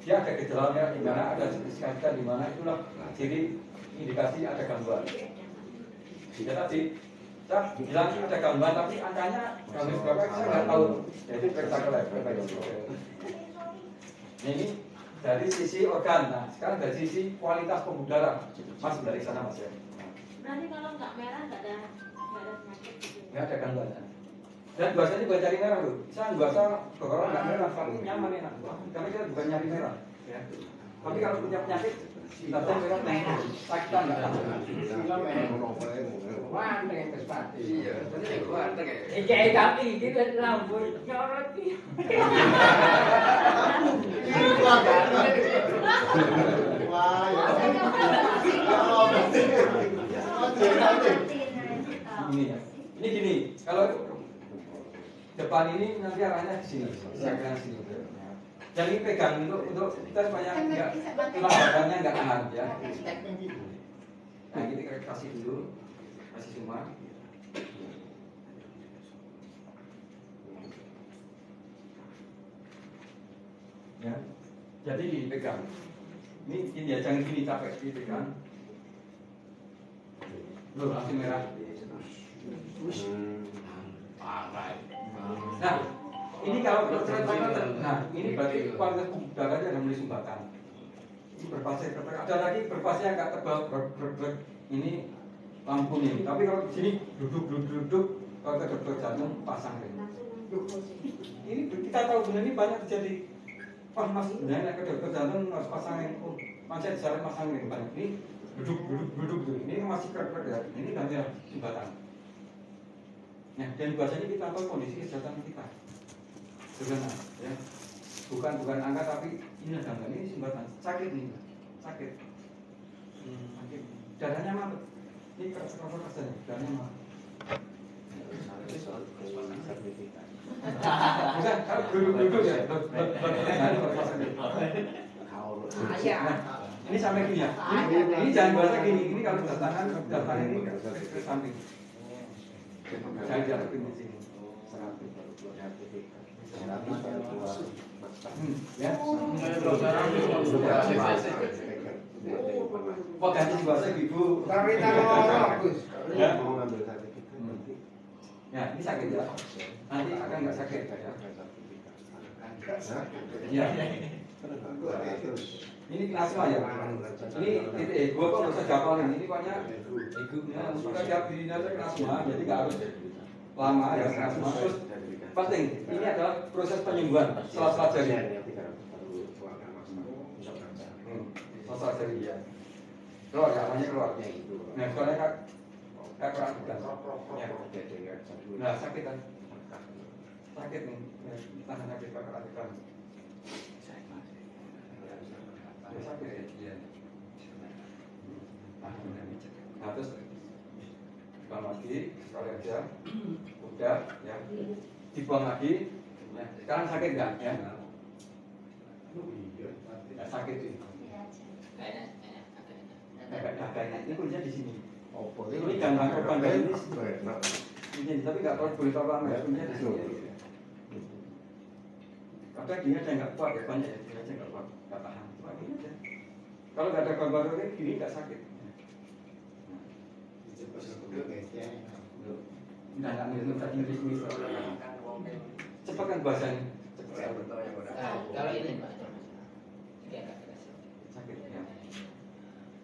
dia ada gejalanya di mana, ada spesifikasinya di mana, itulah ciri indikasi ada gangguan. Ya tadi saya bilang ada gangguan, tapi angkanya gangguan berapa saya nggak tahu. Jadi spektakuler. Ini dari sisi organ. Nah, sekarang dari sisi kualitas pembuluh darah. Mas dari sana Mas ya. Berarti kalau nggak merah nggak ada penyakit gitu. Nggak ada gangguan. Dan biasanya bukan cari merah loh. Saya biasa kalau nggak merah, tapi nyaman enak. Karena kita bukan nyari merah. Ya. Tapi kalau punya penyakit, kita merah sakitan nggak tahu. Wah, dengan kesempatan. Iya, ini gua ada kayak. Kayak kami gitu rambut nyorot nih. Wah, Ini ya. Ini gini, kalau depan ini nanti arahnya ke sini, saya ke sini. Jadi pegang untuk kita supaya nggak tulang badannya nggak tahan ya. Nah, kita kasih dulu, kasih semua. Ya, jadi dipegang. Ini ya jangan gini capek dipegang. Loh, langsung merah. Nah, ini kalau nah ini berarti kualitas udaranya ada mulai sumbatan. Ini berpasir, ada lagi berpasir yang agak tebal, ini lampu nih. Tapi kalau di sini duduk, kalau ke dokter jantung pasang ini. Ini kita tahu benar ini banyak terjadi. Wah mas, sebenarnya ke dokter jantung harus pasang yang, macam jalan pasang yang banyak. Ini duduk, ini masih kerek ya. Ini namanya sumbatan. Nah, dan biasanya kita tahu kondisi kesehatan kita. Sederhana, ya. Bukan angka tapi ini ada nggak ini sumbatan sakit nih, sakit. Darahnya mampet. Ini kerasa darahnya mampet. Bukan, kalau duduk ya. Nah, ini sampai gini ya. Ini jangan bahasa gini. Ini kalau datangan ini ke samping. Saya jatuhin di sini. Ya. Kok ganti bahasa ibu? Tapi bagus. Ya. Ya, ini sakit ya. Nanti akan nggak sakit ya. Ya. Ini asma ya. Ini titik ego kok nggak usah jawab ini pokoknya egonya suka tiap dirinya kena asma, jadi nggak harus lama ya kena asma. Terus penting ini adalah proses penyembuhan sela-sela jari. Sela-sela jari ya. Keluar ya, namanya keluar. Nah, soalnya kayak kerak bukan. Nah, sakit kan? Sakit nih. Tahan sakit kerak bukan. Sakit ya. Nah, terus buang lagi sekali aja, udah ya, dibuang lagi. Ya. Sekarang sakit nggak ya? Nggak sakit sih. Ini kuncinya di sini. Ini gangguan korban ini, tapi nggak boleh tahu lama ya. Kuncinya di sini. Kadang gini aja nggak kuat ya, banyak ya, gini aja nggak kuat, nggak tahan. Gini aja. Kalau nggak ada gangguan ini, gini nggak sakit. Nah, nggak minta Inggris cepat kan bahasanya. Kalau ini Pak. Sakit ya.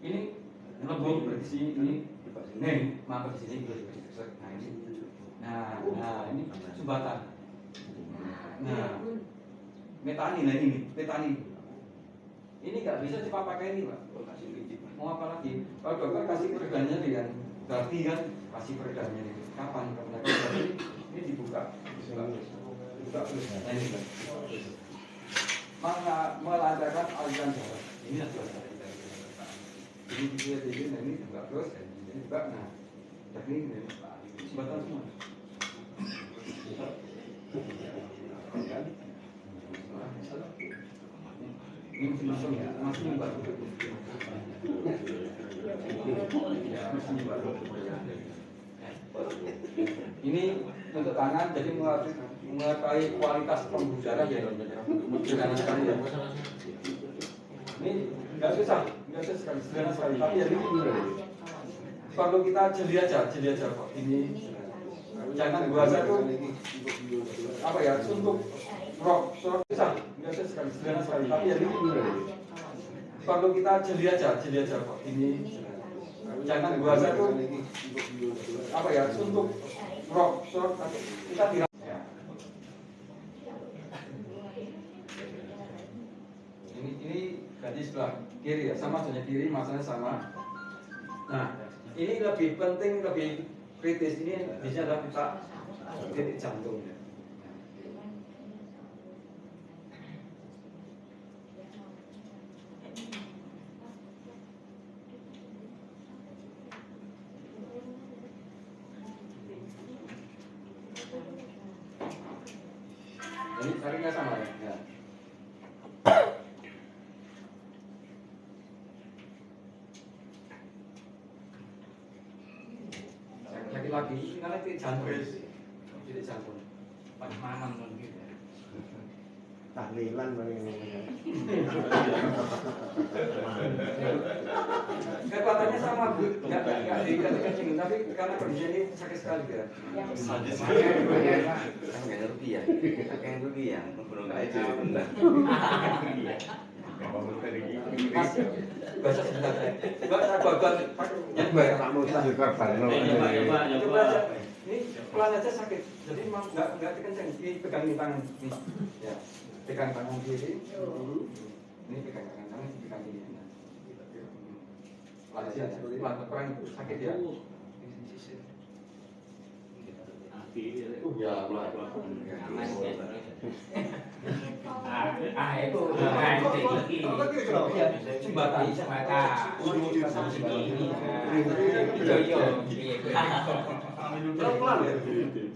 Ini lembung di sini, ini nih, maaf di sini. Nah ini, nah ini sumbatan. Nah, metani lah ini, metani. Ini nggak bisa cepat pakai ini Pak. Mau apa lagi? Kalau dokter kasih peredarannya dengan berarti kan kasih peredarannya kapan? Ini dibuka, dibuka terus. Nah ini Pak. melancarkan aliran darah. Ini adalah darah. Ini bisa jadi ini juga terus, ini juga nah. Jadi ini jembatan semua. Ini masuk ya, masih membantu. Ini untuk tangan, jadi mengetahui kualitas pembuluh darah ya. Ini nggak susah sederhana sekali. Tapi ya ini perlu kita jeli aja kok. Ini jangan bahasa itu apa ya, suntuk rock susah, nggak susah sederhana sekali. Tapi ya ini perlu kita jeli aja kok. Ini jangan bahasa itu apa ya, suntuk rock kita tidak. Ini ganti sebelah kiri ya, sama saja kiri, masalahnya sama. Nah, ini lebih penting, lebih kritis, ini bisa adalah kita titik jantung. Ini taringnya sama ya. Sakit lagi, karena titik jantung. Panmanan kan gitu. Tahlilan Kekuatannya sama Bu, nggak dikencingin, tapi karena kondisinya ini sakit sekali ya. Nggak ngerti ya, kayak ngerti ya, belum aja. Mas, bahasa sebentar. Bapak yang bayar kamu Coba. ini pelan aja sakit, jadi memang nggak dikencing. Ini pegangin tangan, nih, ya, pegang tangan kiri, ini pegang tangan, pegang ini. Pelan aja, pelan sakit ya. Ya, pelan. Itu Jembatan. Pelan ya,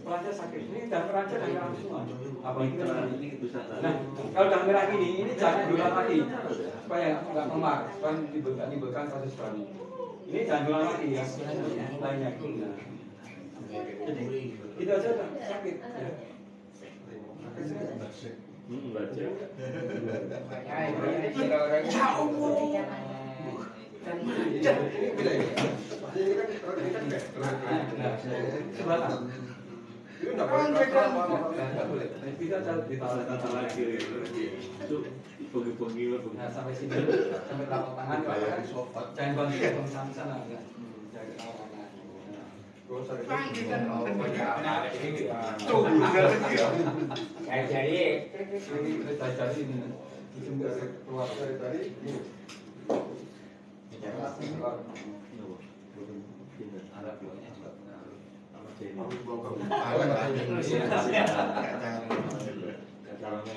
pelannya sakit. Ini dan peranca dari semua. Apalagi nah, kalau udah merah ini jangan diulang lagi supaya nggak memar, supaya menimbulkan kasus baru. Ini jangan diulang lagi ya, lainnya. Jadi itu aja sakit. Itu enggak boleh. Bisa ditaruh lagi. Itu pegi-pegi sampai sini, sampai telapak tangan. Jangan bantu sana. Jadi keluar dari tadi.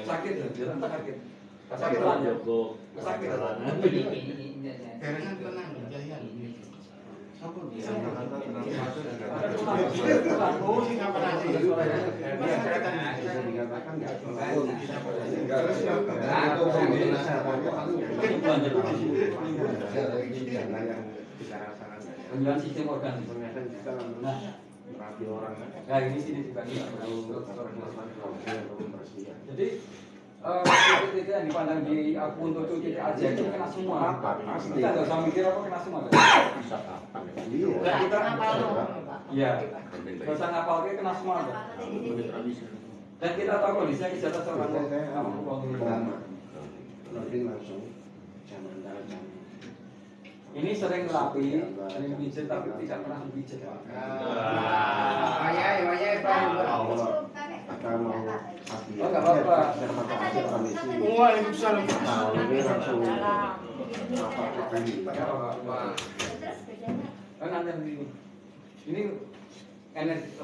Sakit ya, jalan sakit. Sakit aja. Sakit. Penjualan sistem organ. Nah, ini sini dibagi. Jadi titik yang dipandang di aku untuk titik aja itu kena semua. Kita nggak usah mikir apa kena semua. Bisa kapan? Kita iya. Nggak usah ngapal kena semua. Dan kita tahu kondisinya kita seorang langsung ini sering rapi, sering pijat tapi tidak pernah dipijat. Wayai Pak. Oh, nggak apa-apa. Waalaikumsalam. Kan nanti ini energi.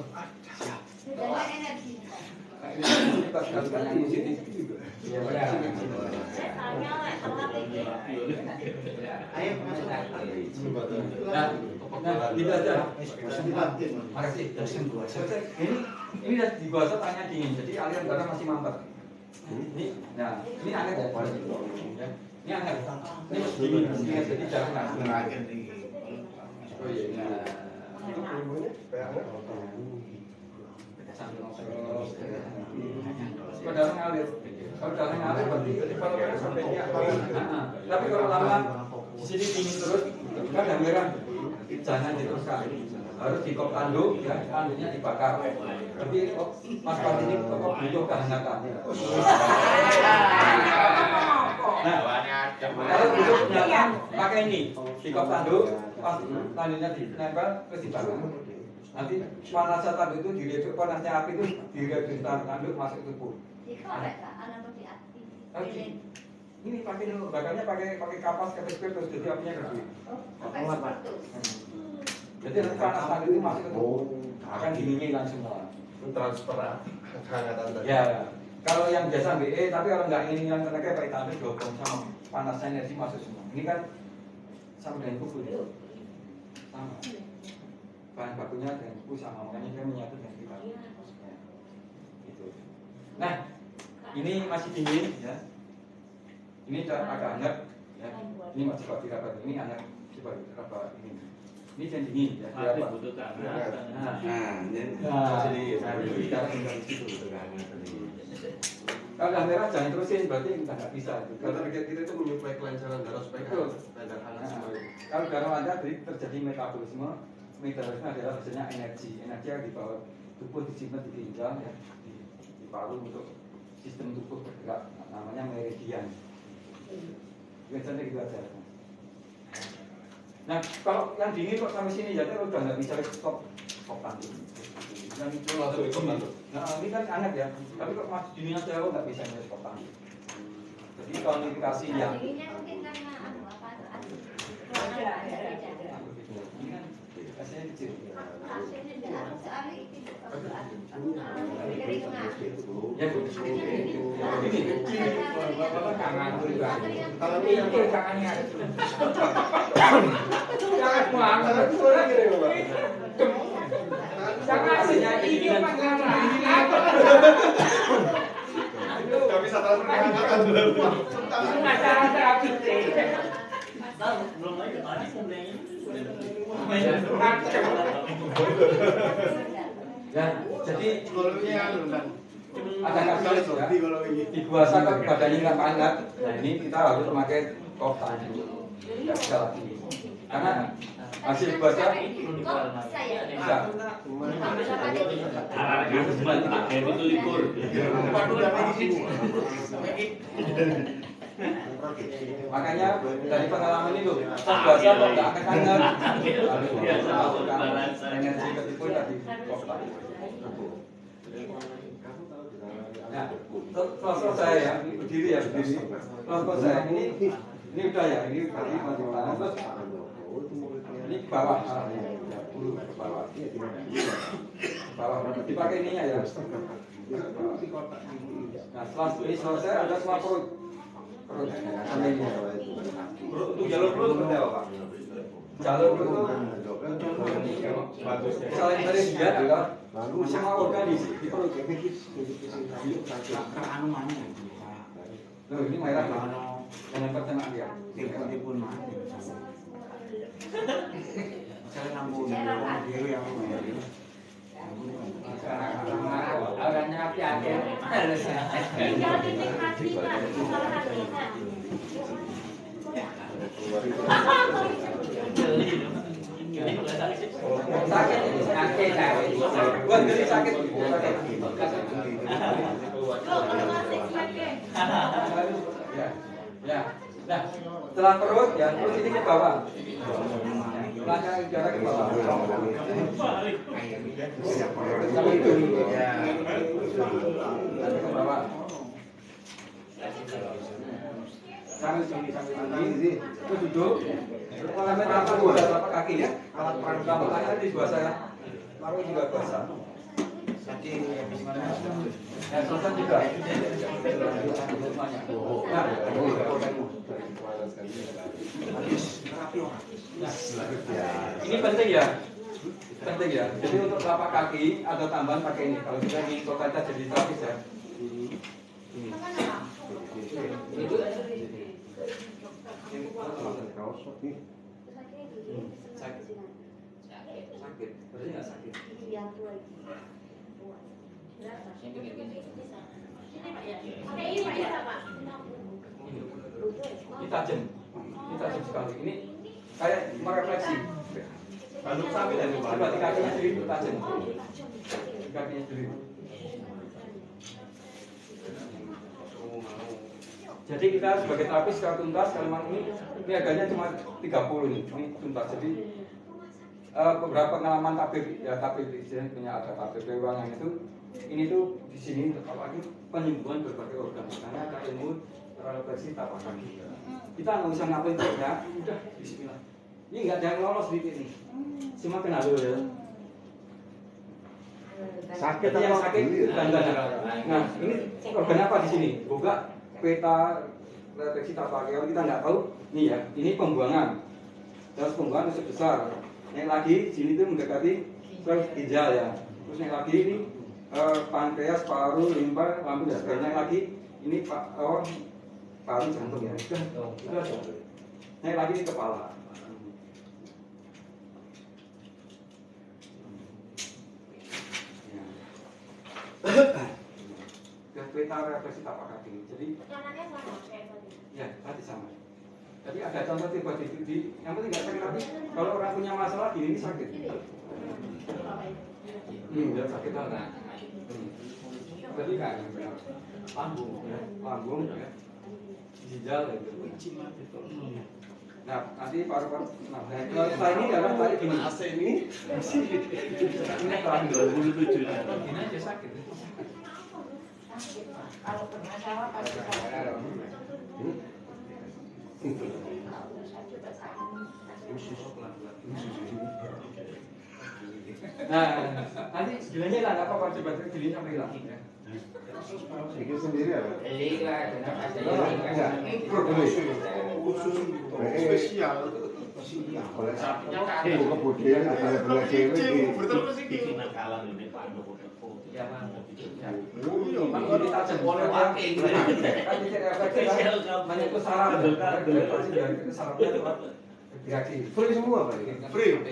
Energi. kita sekali yang positif. Ya. Nah, gitu aja. Makasih. Ini di gua tanya dingin, jadi aliran darah masih mampet. Ini anget ya. Ini anget. Ini masih dingin, jadi jangan langsung. Oh iya. Kalau ngalir berarti sampainya. Tapi kalau lama di sini dingin terus, kan yang merah jangan diteruskan. Harus di kop tanduk, ya tanduknya dibakar. Tapi pas ini kok butuh kehangatan. Nah, kalau butuh nyala pakai ini di kop tanduk, pas tanduknya ditempel terus dibakar. Nanti panasnya tanduk itu direduk, panasnya api itu direduk tanduk masuk tubuh. Ini pakai dulu, bakarnya pakai kapas terus jadi apinya gede. Jadi nanti panas tanduk itu masuk ke tubuh, akan dingin semua. Transfer kehangatan tadi. Ya, kalau yang biasa BE, tapi kalau nggak ingin yang tenaga pakai tanduk dobong sama panasnya energi masuk semua. Ini kan sama dengan kuku itu, sama. Bahan bakunya dengan kuku sama, makanya dia menyatu dengan kita. Gitu. Nah, ini masih dingin, ya. Ini agak hangat, ya. Ini masih coba diraba, ini hangat, coba diraba ini. Ini yang dingin, ya. Tapi butuh kehangatan. Kalau udah merah jangan terusin, berarti nggak bisa. Karena kita itu menyuplai kelancaran darah supaya darah hangat semua. Kalau darah lancar terjadi metabolisme. Metabolisme adalah hasilnya energi yang dibawa tubuh disimpan di ginjal, ya, di paru untuk sistem tubuh bergerak, namanya meridian. Biasanya gitu aja. Nah, kalau yang dingin kok sampai sini jadi udah nggak bisa stop tanduk. Yang itu langsung ikut. Nah, ini kan anget ya. Tapi kok masih dingin aja kok nggak bisa stop tanduk. Jadi kualifikasi yang ini kan hasilnya kecil. Ya, ini jangan juga. Kalau ini jangannya. Jangan melanggar lagi deh, Pak. Jangan hasilnya ini makanan. Nggak bisa terlalu kehangatan dulu. Acara-acara kita. Belum aja tadi sebenarnya. Ya, jadi ada kali kasus ya, di puasa kan badannya nggak panas. Nah ini kita harus memakai kop tanduk. Nggak bisa lagi. Karena hasil puasa bisa. Itu libur. Makanya dari pengalaman itu, puasa kok nggak akan kangen. Harus masukkan energi ke tubuh tadi kop tanduk. Nah, kelompok saya ya, berdiri ya berdiri. Kelompok saya ini udah ya, ini tadi masih panas terus. Ini ke bawah, dulu ke bawah. Bawah, dipakai ininya ya. Nah, setelah ini selesai ada semua perut. Perut sampai ini. Untuk jalur perut seperti apa, Pak? Jalur perut selain dari dia adalah semua organ di perut. Loh, ini merah yang pertama dia. Orangnya hati-hati. Tinggal dinikmati, Pak. Sakit, buat jadi sakit. Ya. Nah, setelah perut ya, terus ini ke bawah. Langkah jarak ke bawah. Sampai itu. Ke bawah. Sampai sini. Terus duduk. Sampai telapak kaki ya. Telapak kaki di sebelah saya. Paru juga basah. Yang selesai juga. Ini penting ya. Penting ya. Jadi untuk telapak kaki ada tambahan pakai ini. Kalau kita ingin kota jadi trapis ya. Sakit, berarti nggak sakit. Ini tajam sekali. Ini kayak merefleksi. Kalau sambil dan coba di kakinya sendiri tajam. Di kakinya sendiri. Jadi kita sebagai terapis kalau tuntas kalau memang ini harganya cuma 30 nih. Ini tuntas. Jadi beberapa pengalaman tabib ya tabib istilahnya punya ada tabib ruangan itu ini tuh di sini apalagi penyembuhan berbagai organ karena ada ilmu refleksi tapak kaki kita nggak usah ngapain ya udah bismillah ini nggak ada yang lolos sedikit nih cuma kena dulu ya sakit yang sakit tanda nah ini organ apa di sini buka peta refleksi tapak kaki kalau kita nggak tahu nih ya ini pembuangan terus pembuangan itu besar. Yang lagi sini tuh mendekati sel ginjal ya. Terus yang lagi ini pankreas, paru, limpa, lambung dan sebagainya. Yang lagi ini paru jantung ya. Itu aja. Yang lagi ini kepala. Peta refleksi tapak kaki. Jadi ya tadi sama. Jadi ada contoh tiba di yang penting nggak sakit hati. Kalau orang punya masalah gini ini sakit. Ya sakit lah. Berarti kan lambung, ya, ginjal itu. Nah nanti paru-paru. Nah setelah ini adalah tadi gini. AC ini tahun 2007. Ini aja sakit. Kalau bermasalah pasti nah, nanti gilanya lah, nggak apa-apa, coba gilanya sampai hilang. Bikin sendiri ya? Spesial. Oleh kemudian ada cewek bikin nakalan ini Pak Andoko. Ya, kita boleh pakai gitu. Kan banyak itu saraf, itu sarafnya reaksi. free semua Pak. Free.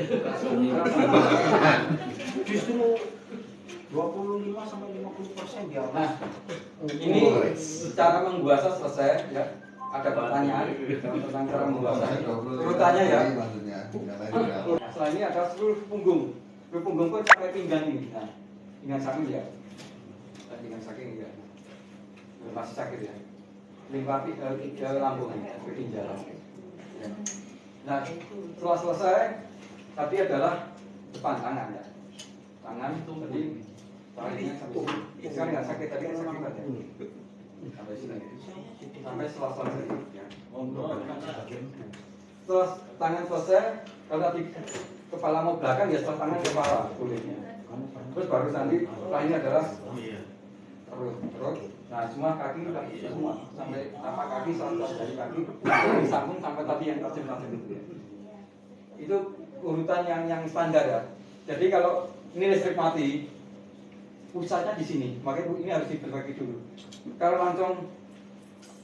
Justru 25 sampai 50% dia. Nah, ini cara membuasa selesai ya. Ada pertanyaan tentang cara membuasa. Urutannya ya. Setelah ini ada seluruh punggung. Seluruh punggung pun sampai pinggang ini. Nah, pinggang saking ya. Pinggang saking ya. Masih sakit ya. Limpa ke lambung ke ginjal. Ya. Nah, setelah selesai tadi adalah depan tangan ya. Tangan tadi tangannya sampai sini. Sekarang nggak sakit tadi kan sakit aja. Sampai sini. Sampai selesai ya. Setelah tangan selesai, kalau tadi kepala mau belakang ya setelah tangan kepala kulitnya. Terus baru nanti setelah ini adalah terus. Nah semua kaki semua sampai tapak kaki sampai dari kaki disambung sampai tadi yang tajam itu ya. Itu urutan yang standar ya. Jadi kalau ini listrik mati, pusatnya di sini, makanya ini harus dibagi dulu. Kalau langsung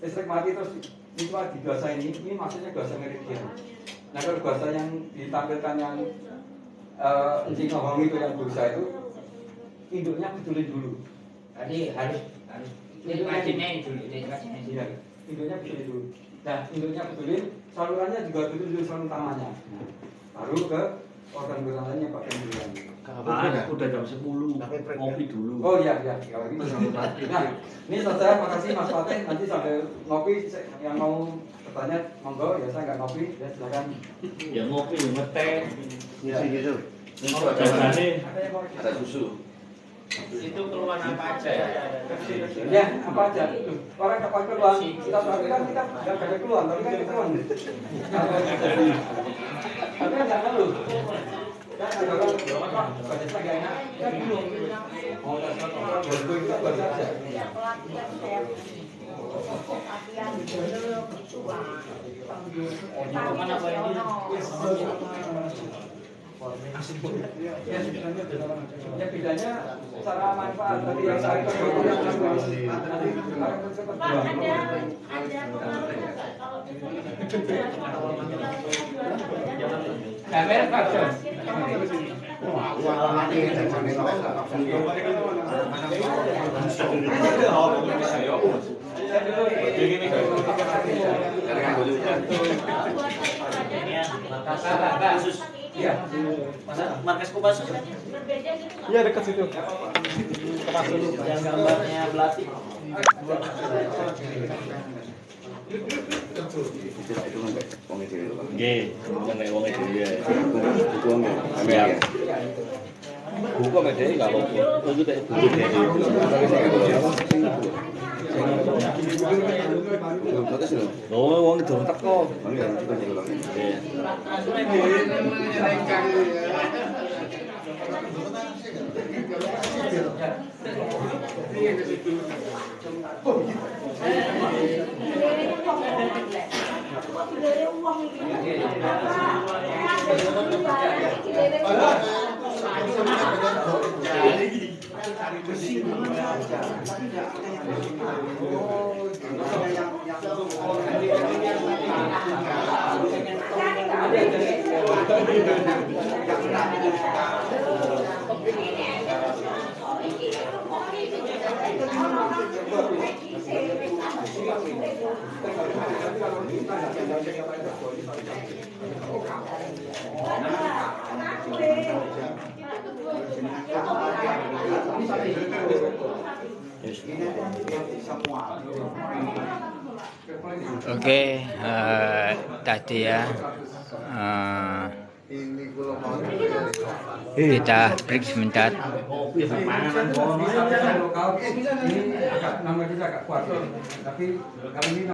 listrik mati terus ini cuma di bahasa ini maksudnya bahasa meridian. Nah kalau bahasa yang ditampilkan yang encing ngomong itu yang berusaha itu induknya betulin dulu. Tadi harus induknya dulu, iya, induknya betulin dulu. Nah induknya betulin, salurannya juga betul dulu saluran utamanya. Nah, baru ke organ lainnya bagian duluan. Udah jam 10, ngopi dulu. Oh iya, kalau gitu nah, ini selesai, makasih Mas Fatih. Nanti sambil ngopi, yang mau bertanya, monggo. Ya saya nggak ngopi, ya silakan. Ya ngopi, ya ngeteh. Ya gitu. Ada susu. Itu keluhan apa aja ya? Ya, apa aja. Orang kapal keluhan, kita tapi kan kita nggak ada keluhan, tapi kan keluhan. Tapi kan nggak ngeluh. Ya bedanya cara manfaat tadi yang saya Pak, ada pengaruhnya nggak kalau Kamera Pak. Khusus. Iya. Markas Kopassus. Iya dekat situ. Yang gambarnya Belati. Itu kan kayak wong itu itu kan. Nggih, mengenai wong itu ya. Itu wong ya. Buku medeni enggak apa-apa. Itu kayak buku medeni. Bagus lho. Oh, wong itu teko. Bang ya itu jadi bang. Oke, tadi ya kita break sebentar. Lokal ini agak nama kita agak kuat, tapi kali ini